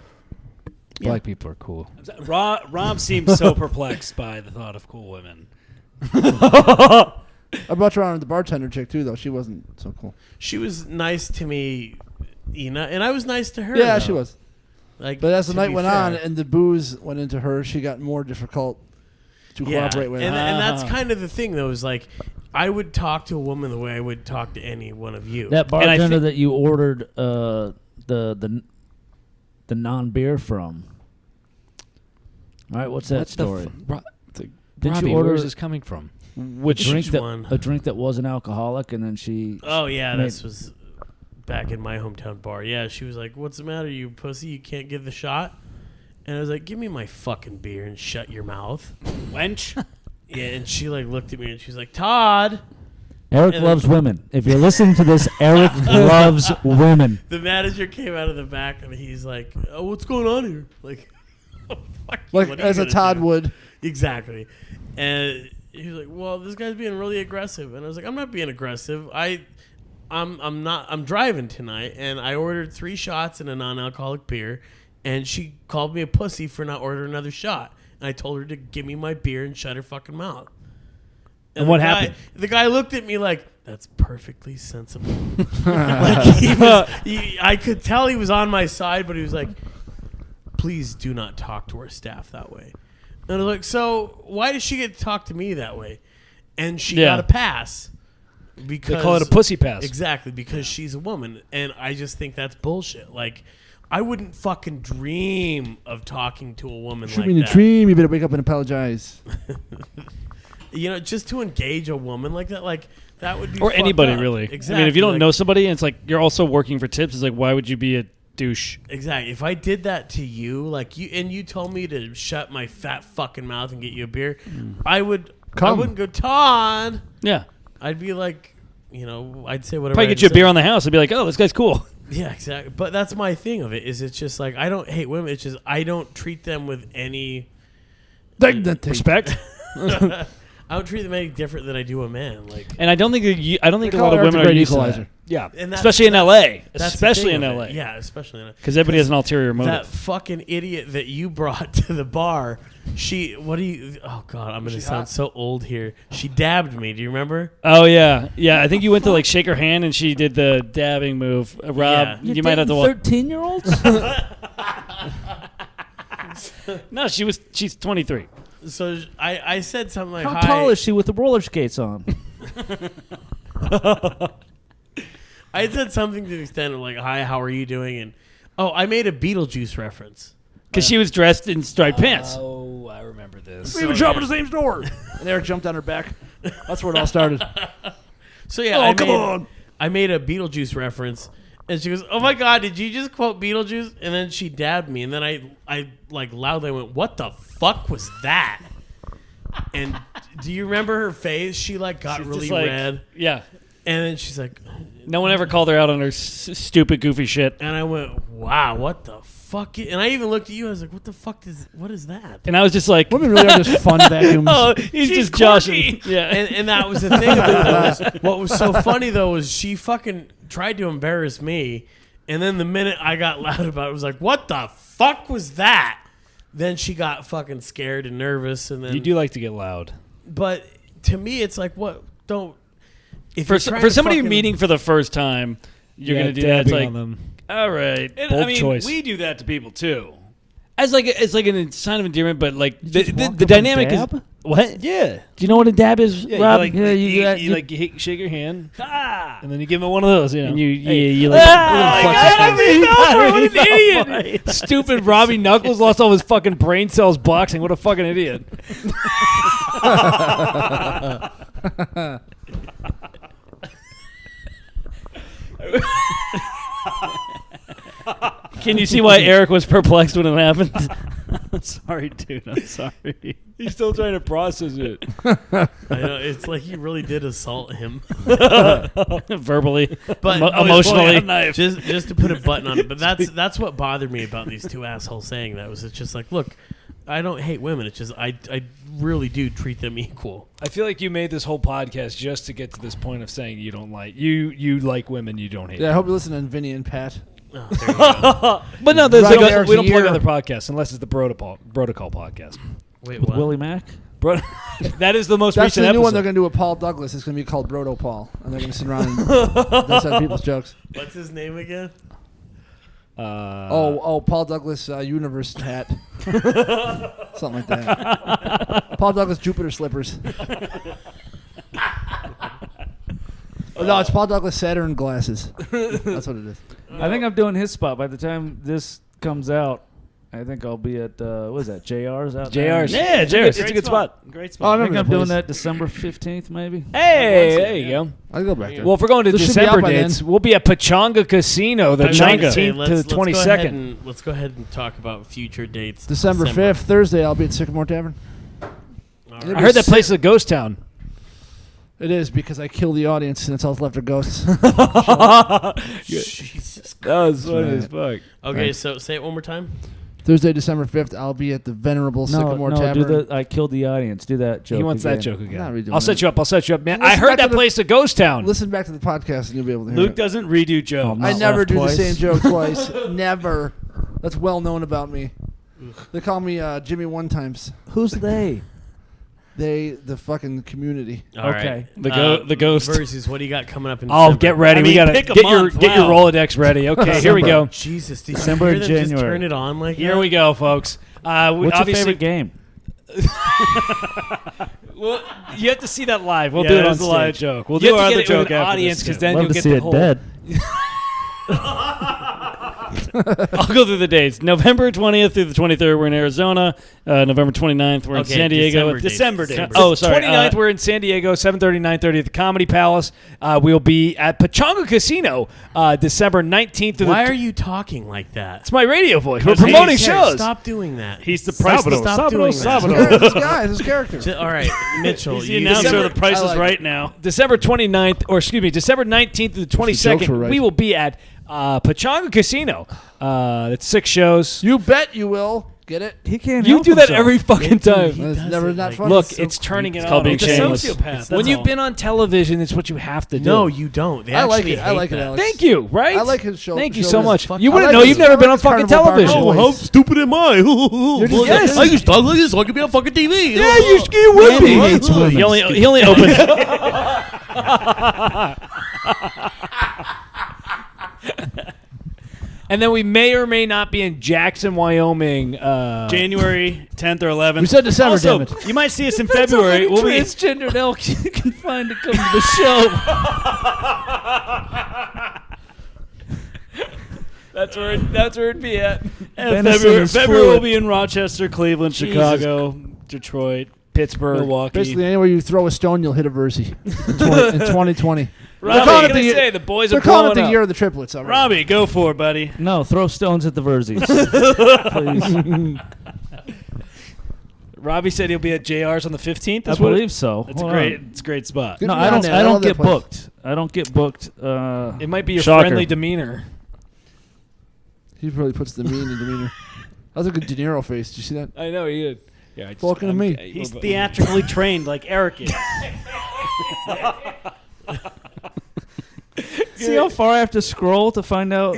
Black people are cool. Rob seems so perplexed by the thought of cool women. I brought her on the bartender chick too, though. She wasn't so cool. She was nice to me, and I was nice to her. Yeah, though. she was. Like, But as the to night be went fair. on and the booze went into her, she got more difficult to cooperate with. And that's kind of the thing, though, is like I would talk to a woman the way I would talk to any one of you. That And I bartender thi- that you ordered the non-beer from. All right, what's that story? Did Robbie, you order where is this coming from? Which drink that one? a drink that wasn't alcoholic, and then she? Oh yeah, made- this was back in my hometown bar. Yeah, she was like, "What's the matter, you pussy? You can't give the shot?" And I was like, "Give me my fucking beer and shut your mouth, wench." Yeah, and she like looked at me and she was like, "Todd." Eric and loves women. If you're listening to this, Eric loves women. The manager came out of the back and he's like, "Oh, what's going on here?" Like, fuck you, like what are you as a gonna Todd do? would. Exactly. And he was like, "Well, this guy's being really aggressive." And I was like, "I'm not being aggressive. I'm driving tonight, and I ordered 3 shots and a non-alcoholic beer, and she called me a pussy for not ordering another shot. And I told her to give me my beer and shut her fucking mouth." And what the guy- happened? The guy looked at me like, "That's perfectly sensible." I could tell he was on my side, but he was like, "Please do not talk to our staff that way." And I was like, "So why does she get to talk to me that way?" And she Yeah. got a pass because They call it a pussy pass. Exactly, because she's a woman, and I just think that's bullshit. Like, I wouldn't fucking dream of talking to a woman Shoot like me in the that. dream. You better wake up and apologize. You know, just to engage a woman like that, that would be or fucked anybody up. really. Exactly. I mean, if you don't like- know somebody, and it's like you're also working for tips. It's like, why would you be a douche? Exactly. If I did that to you, you told me to shut my fat fucking mouth and get you a beer, I wouldn't go, "Todd." Yeah, I'd be like, I'd say whatever. probably I'd get you a say. beer on the house. I'd be like, oh, this guy's cool. Yeah, exactly. But that's my thing of it. Is it's just like I don't hate women. It's just I don't treat them with any Dignity. Respect. I don't treat them any different than I do a man. Like, And I don't think a lot call of her women the are great used to equalizer. that. Yeah, and that's- especially in L.A. that's the Especially thing in of it. L.A. Yeah, especially in L.A. Because everybody has an ulterior motive. That fucking idiot that you brought to the bar. Oh God, I'm gonna sound so old here. She dabbed me. Do you remember? Oh yeah. I think you went to like shake her hand and she did the dabbing move. Rob, Yeah. you might have to walk. 13-year-olds? No, she's 23. So I said something like, How "Hi." tall is she with the roller skates on? I said something to the extent of like, "Hi, how are you doing?" And I made a Beetlejuice reference. Because she was dressed in striped pants. Oh, I remember this. We even shop at the same store. And Eric jumped on her back. That's where it all started. So yeah, I made a Beetlejuice reference, and she goes, "Oh my God, did you just quote Beetlejuice?" And then she dabbed me, and then I like loudly went, "What the fuck was that?" And do you remember her face? She like got She's really just like- red, Yeah. and then she's like, No one ever called her out on her stupid, goofy shit. and I went, "Wow, what the fuck?" And I even looked at you. I was like, what is that?" And I was just like, Women really are just fun vacuums. oh, he's just joshing. Yeah. And that was the thing about it. What was so funny though was she fucking tried to embarrass me, and then the minute I got loud about it, was like, "What the fuck was that?" Then she got fucking scared and nervous, and then You do like to get loud. But to me, it's like, what? Don't. If For you're trying for to somebody fucking- meeting for the first time, you're going to do that. It's dabbing like, on them. all right. And, Bold I mean, choice. we do that to people too. As like it's like an sign of endearment, but like just walk the up and dynamic is dab? what? Yeah. Do you know what a dab is, Yeah, Rob? you shake your hand, and then you give him one of those, you know. And you Hey. like. Oh my God, what an idiot! Stupid Robbie Knuckles lost all his fucking brain cells boxing. What a fucking idiot! Can you see why Eric was perplexed when it happened? I'm sorry, dude. I'm sorry. He's still trying to process it I know, it's like you really did assault him, verbally, but emotionally. just to put a button on it. But that's what bothered me about these two assholes saying that was it's just like, look, I don't hate women. It's just I really do treat them equal. I feel like you made this whole podcast just to get to this point of saying you don't like you like women, you don't hate. Yeah, I them. hope you listen to Vinny and Pat. Oh, there you go. But no, Right there's there. we don't plug Year. other podcasts unless it's the Protocol podcast. Wait, With what? Willie Mack? Bro, that is the most That's recent the new one episode. they're going to do with Paul Douglas. It's going to be called Brodo Paul. And they're going to sit around and dissect people's jokes. What's his name again? Paul Douglas Universe hat. Something like that. Paul Douglas Jupiter slippers. No, it's Paul Douglas Saturn glasses. That's what it is. I think I'm doing his spot. By the time this comes out, I think I'll be at, what is that, JR's out there? JR's. Yeah, Jared, it's a good spot. Great Oh, spot. I I remember think I'm that doing place. that December 15th, maybe. Hey, there you go. I'll go back there. Well, if we're going to This should be December out by dates, then. we'll be at Pachanga Casino the I was gonna say, 19th to the 22nd. Let's go ahead and talk about future dates. December 5th, Thursday, I'll be at Sycamore Tavern. All It'll right. I heard that place is a ghost town. It is because I kill the audience and it's all that's left are ghosts. Jesus Christ. That was funny Right. as fuck. Okay, so say it one more time. Thursday, December 5th, I'll be at the venerable Sycamore do Tavern. the I killed the audience. Do that joke. He wants again. that joke again. Not redoing I'll set that. you up. I'll set you up, man. Listen I heard back to that the- place is a ghost town. Listen back to the podcast and you'll be able to hear Luke it. doesn't redo jokes. Not I never left do twice. the same joke twice. Never. That's well known about me. They call me Jimmy One Times. Who's they? The fucking community. All right. Okay. The ghost. Versus, what do you got coming up in Oh, December? get ready. I We mean, gotta pick a get month. your Wow. Rolodex ready. Okay, here we go. Jesus, did December you and hear them just January. turn it on like Here that? we go, folks. What's your obviously, favorite game? Well, you have to see that live. We'll Yeah, do it that on was a live stage. joke. We'll You do have our to other get it with joke an after audience this, because too. then Love you'll to get see the it whole. dead. I'll go through the dates. November 20th through the 23rd, we're in Arizona. November 29th, we're in Okay, San Diego. December dates. Oh, sorry. 29th, we're in San Diego, 7:30, 9:30 at the Comedy Palace. We'll be at Pachanga Casino December 19th. Why are you talking like that? It's my radio voice. We're Hey, promoting Sarah, shows. Stop doing that. He's the price. Stop doing that. This guy is his character. All right, Mitchell. He's the you- announcer December- of the Price I is like Right now. December 19th to the 22nd, were right. we will be at Pachanga Casino. It's 6 shows. You bet you will. Get it? He can't. You help do that himself. every fucking time. It's never not funny. Look, it's turning it called on. being It's shameless. a It's sociopath. When you've been on television, it's what you have to do. No, you don't. They I like actually it. I like hate it, that. Alex. Thank you, right? I like his show. Thank you show so is much. fucking- You wouldn't I know. like You've his- never I been like on his fucking Carnival Bar television. voice. Oh, how stupid am I? Yes. I used to talk like this so I could be on fucking TV. Yeah, you would Randy be. hates women. He only opens. And then we may or may not be in Jackson, Wyoming. January 10th or 11th. We said December, Also, damn it. you might see us in February. We'll be transgendered elk you can find to come to the show. That's where it'd be at. and Venison is February fluid. will be in Rochester, Cleveland, Chicago, Detroit, Pittsburgh. Milwaukee. Basically, anywhere you throw a stone, you'll hit a Virzi in 2020. Robbie, calling I'm it gonna the- say the boys They're are calling it blowing the up. year of the triplets already. Robbie, go for it, buddy. No, throw stones at the Virzies. Please. Robbie said he'll be at JR's on the 15th. I That's what believe so. It's Hold great. on. It's a great spot. Good No, to be I on don't. there. I I don't love that get place. booked. I don't get booked. It might be your Shocker. friendly demeanor. He really puts the mean in demeanor. That was a good De Niro face. Did you see that? I know he did. Yeah, Talking to me. He's theatrically trained like Eric is. See how far I have to scroll to find out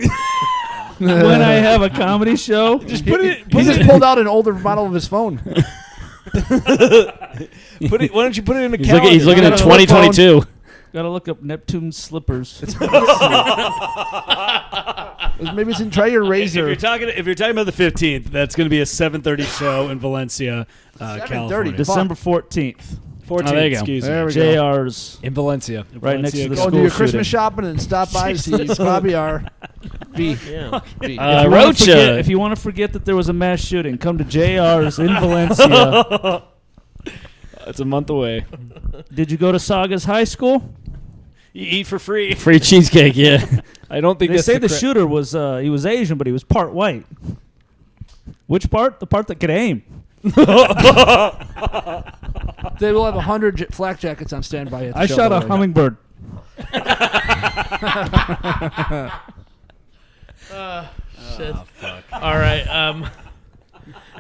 when I have a comedy show? Just put it. He just pulled out an older model of his phone. Put it. Why don't you put it in the He's calendar? looking at Got a flip 2022. Gotta look up Neptune slippers. Maybe it's in try your If razor. you're talking about the 15th, that's going to be a 7:30 show in Valencia, 7:30. California. December 14th. 14th. Oh, there you go. Excuse There me. we go. JR's in Valencia. right next to the Go school do your shooting. Christmas shopping and stop by to see Bobby R. V. Yeah. If you wanna Rocha. forget- If you want to forget that there was a mass shooting, come to JR's in Valencia. That's a month away. Did you go to Saugus High School? You eat for free. Free cheesecake, yeah. I don't think They that's say the correct- shooter was he was Asian, but he was part white. Which part? The part that could aim. They will have 100 flak jackets on standby at the I show, shot by a the way. hummingbird. Shit. All right.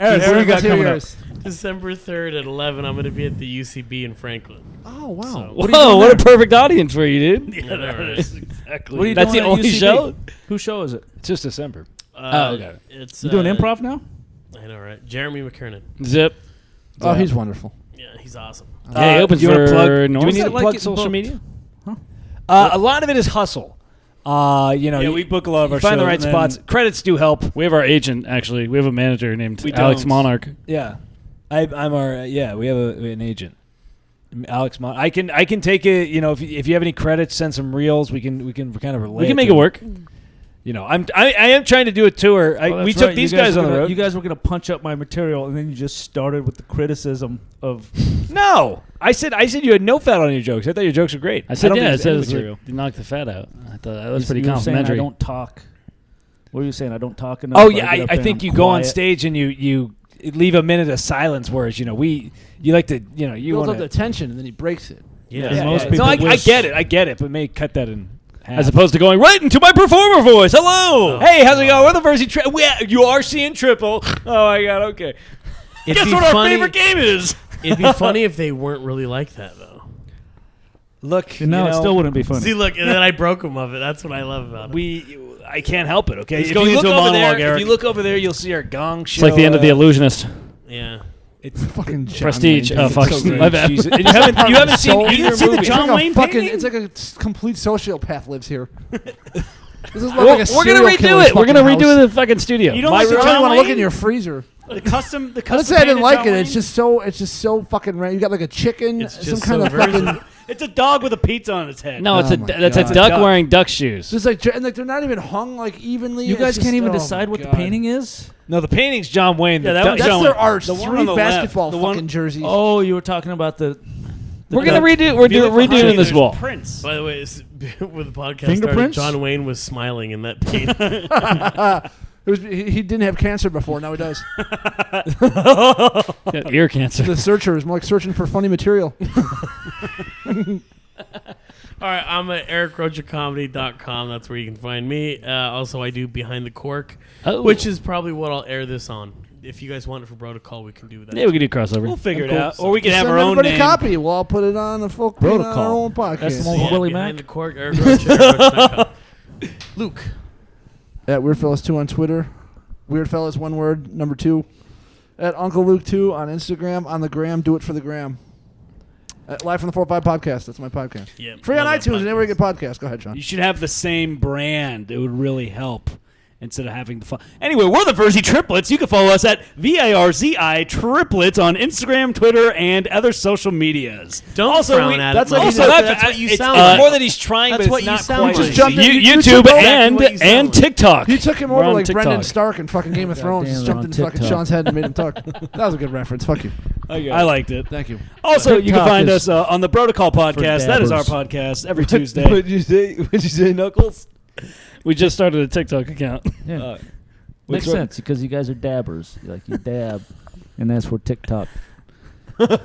Eric, what do you got Let's hear coming up? yours. December 3rd at 11, I'm going to be at the UCB in Franklin. Oh, wow. So- Whoa, what a perfect audience for you, dude. Yeah, there it is. Exactly. What are you That's doing the at only UCB? show? Whose show is it? It's just December. okay. It's, You doing improv now? I know, right? Jeremy McKernan. Zip. Oh, he's wonderful. Yeah, he's awesome. Yeah, he opens do you wanna for plug, Do North. we need to Like plug getting social booked. media? Huh? A lot of it is hustle. You know, Yeah, we book a lot of you our find the shows, right and then- spots. Credits do help. We have our agent, actually. We have a manager named We Alex don't. Monarch. Yeah, I'm our yeah. We have an agent, Alex. I can take it. You know, if you have any credits, send some reels. We can kind of relate. We can make it work. You know, I am trying to do a tour. Well, We that's took right. these You guys were on the gonna- road. You guys were going to punch up my material, and then you just started with the criticism of. No, I said you had no fat on your jokes. I thought your jokes were great. I said, don't yeah, think I there's said any it was material. like, you knocked the fat out. I thought that was pretty you were saying I complimentary. don't talk. What are you saying? I don't talk enough. Oh or yeah, get up I there think and you I'm go on quiet? stage and you leave a minute of silence, whereas you like to you Builds want up the tension, and then he breaks it. Yeah. Yeah, most No, people I wish- get it, but may cut that in half. As opposed to going right into my performer voice. Hello. Hey, how's it going? We're the Virzi Triplets. You are seeing triple. Oh my god. Okay. It'd Guess be what our funny- favorite game is? It'd be funny if they weren't really like that, though. Look, And now it still wouldn't be funny. See, look, and then I broke them of it. That's what I love about it. I can't help it. Okay, He's if going you look into a over monologue, there, Eric. if you look over there, you'll see our gong show. It's like the end of The Illusionist. Yeah. It's Fucking John Prestige. Wayne Oh, painting. fuck. It's so great. My bad. Jesus. And you haven't seen So- either You didn't see the movie. John John Wayne fucking, painting? it's like a complete sociopath lives here. This is like We're a gonna serial redo killer's it. We're gonna fucking redo house. the fucking studio. You don't I like the really John want to look Wayne? in your freezer. The custom. I didn't say I didn't painted like John it. Wayne? It's just so fucking random. You got like a chicken, It's some just kind so of fucking. versatile. It's a dog with a pizza on its head. No, Oh it's my that's a God. duck Duck. wearing duck shoes. Just like and like they're not even hung like evenly. You It's guys just- can't even oh decide my what the God. painting is? No, the painting's John Wayne. Yeah, The that duck- was That's John their Wayne. arts. The one Three on the left. basketball The one- fucking jerseys. Oh, you were talking about the. We're gonna duck. redo. We're If you look behind redoing me, this there's wall. Prince. By the way, with the podcast Fingerprints? started, John Wayne was smiling in that painting. He didn't have cancer before. Now he does. Got ear cancer. The searcher is more like searching for funny material. All right, I'm at ericrochacomedy.com. That's where you can find me. Also, I do Behind the Cork, Oh. which is probably what I'll air this on. if you guys want it for protocol, we can do that. Yeah, we can do crossover. We'll figure it Cool. out, or we can have Send our own everybody name. a copy. We'll all put it on the full Protocol. our own podcast. That's the one with Willie behind Mack. the Cork, Eric Rocha, EricRocha.com. Luke. At WeirdFellas2 on Twitter. WeirdFellas, one word, number 2. At Uncle Luke 2 on Instagram. On the gram, do it for the gram. Live from the 4-5 podcast. That's my podcast. Yeah, Free on love that iTunes and everywhere you podcast. get podcasts. Go ahead, Sean. You should have the same brand. It would really help instead of having the fun. Anyway, we're the Virzi Triplets. You can follow us at VIRZI Triplets on Instagram, Twitter, and other social medias. Don't frown at that's it. what Mike. he did. That's what you it's sound like. more that he's trying, That's but what it's you not sound quite. like. Just jumped in. YouTube took over. and Exactly what you sound like. TikTok. You took him We're over on like TikTok. Brendan Stark in fucking Game of Thrones. damn, Just they're jumped on into fucking TikTok. Sean's head and made him talk. That was a good reference. Fuck you. I liked it. Thank you. Also, you can TikTok find is us on the Protocol podcast. That is our dabbers. podcast every Tuesday. What'd you say, Knuckles? We just started a TikTok account. Yeah. What's Makes wrong? sense because you guys are dabbers. Like you dab, and that's where TikTok.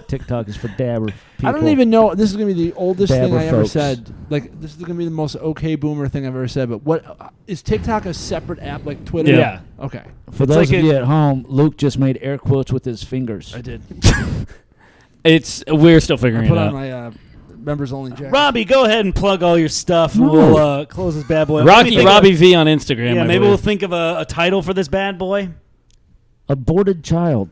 TikTok is for dabber people. I don't even know. This is gonna be the oldest thing Dabber I ever folks. said. Like this is gonna be the most okay boomer thing I've ever said. But what is TikTok a separate app like Twitter? Yeah. Okay. For It's those like of you at home, Luke just made air quotes with his fingers. I did. We're still I figuring put it on out. my members only jacket. Robbie, go ahead and plug all your stuff, and No. we'll close this bad boy. Maybe think of Robbie V on Instagram. Yeah, I maybe believe. we'll think of a title for this bad boy. Aborted child.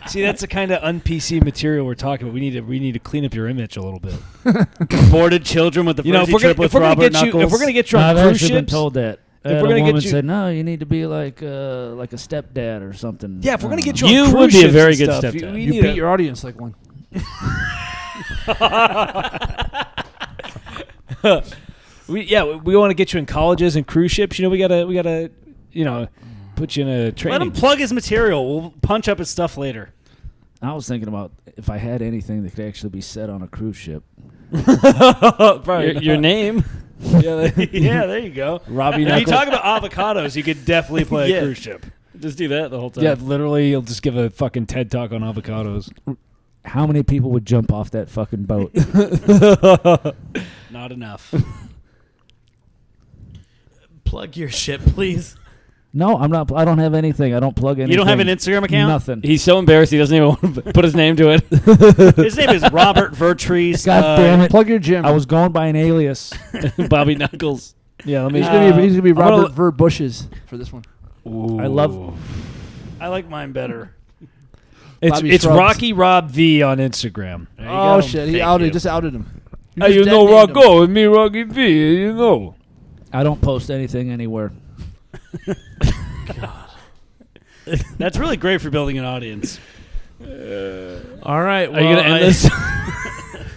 See, that's the kind of un-PC material we're talking about. We need to clean up your image a little bit. Aborted children with the You know, Virzi Triplets, Robert Knuckles. if we're gonna get you No, on I've cruise actually been ships, told that. if we're A gonna get woman you- said, no, you need to be like a stepdad or something. yeah, if we're gonna get you, You on would cruise be a ships very and good stuff, stepdad. we You need beat a- your audience like one. we want to get you in colleges and cruise ships. You know, we gotta put you in a Let training. him plug his material. We'll punch up his stuff later. I was thinking about if I had anything that could actually be said on a cruise ship. your name. Yeah, there you go. Robbie If you Knuckles. talk about avocados, you could definitely play Yeah. a cruise ship. Just do that the whole time. Yeah, literally, you'll just give a fucking TED talk on avocados. How many people would jump off that fucking boat? Not enough. Plug your shit, please. No, I'm not. I don't have anything. I don't plug anything. You don't have an Instagram account? Nothing. He's so embarrassed he doesn't even want to put his name to it. His name is Robert Vertrees. God damn it. Plug your gym. I was going by an alias. Bobby Knuckles. Yeah, let me. He's gonna be I'm gonna- Robert Ver Bushes for this one. I love. I like mine better. Bobby It's Scrubs. Rocky Rob V on Instagram. There you Oh go. shit! He Thank outed. you. Just outed him. Hey, just you dead know named him. Rocco and me, Rocky V. You know. I don't post anything anywhere. That's really great for building an audience. All right. Are you gonna end this?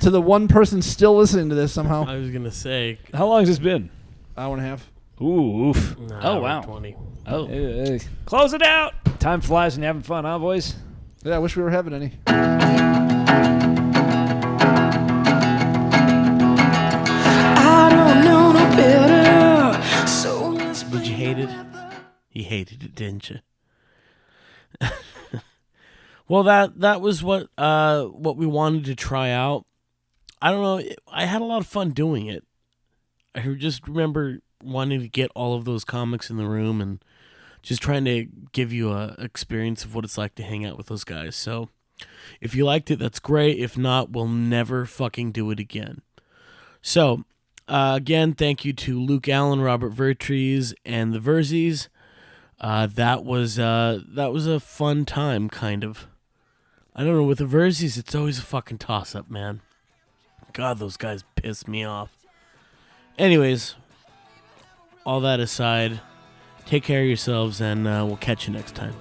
To the one person still listening to this somehow. I was gonna say. How long has this been? Hour and a half. Ooh, oof. Oh, wow. 20. Oh, Close it out. time flies when you're having fun, huh, boys? Yeah, I wish we were having any. I don't know no better. So let's Did you hate it? You hated it, didn't you? Well, that was what we wanted to try out. I don't know. I had a lot of fun doing it. I just remember wanting to get all of those comics in the room and just trying to give you a experience of what it's like to hang out with those guys. So if you liked it, that's great. If not, we'll never fucking do it again. So again, thank you to Luke Allen, Robert Vertrees, and the Virzies. That was a fun time, kind of. I don't know, with the Virzies, it's always a fucking toss-up, man. God, those guys piss me off. Anyways, all that aside, take care of yourselves, and we'll catch you next time.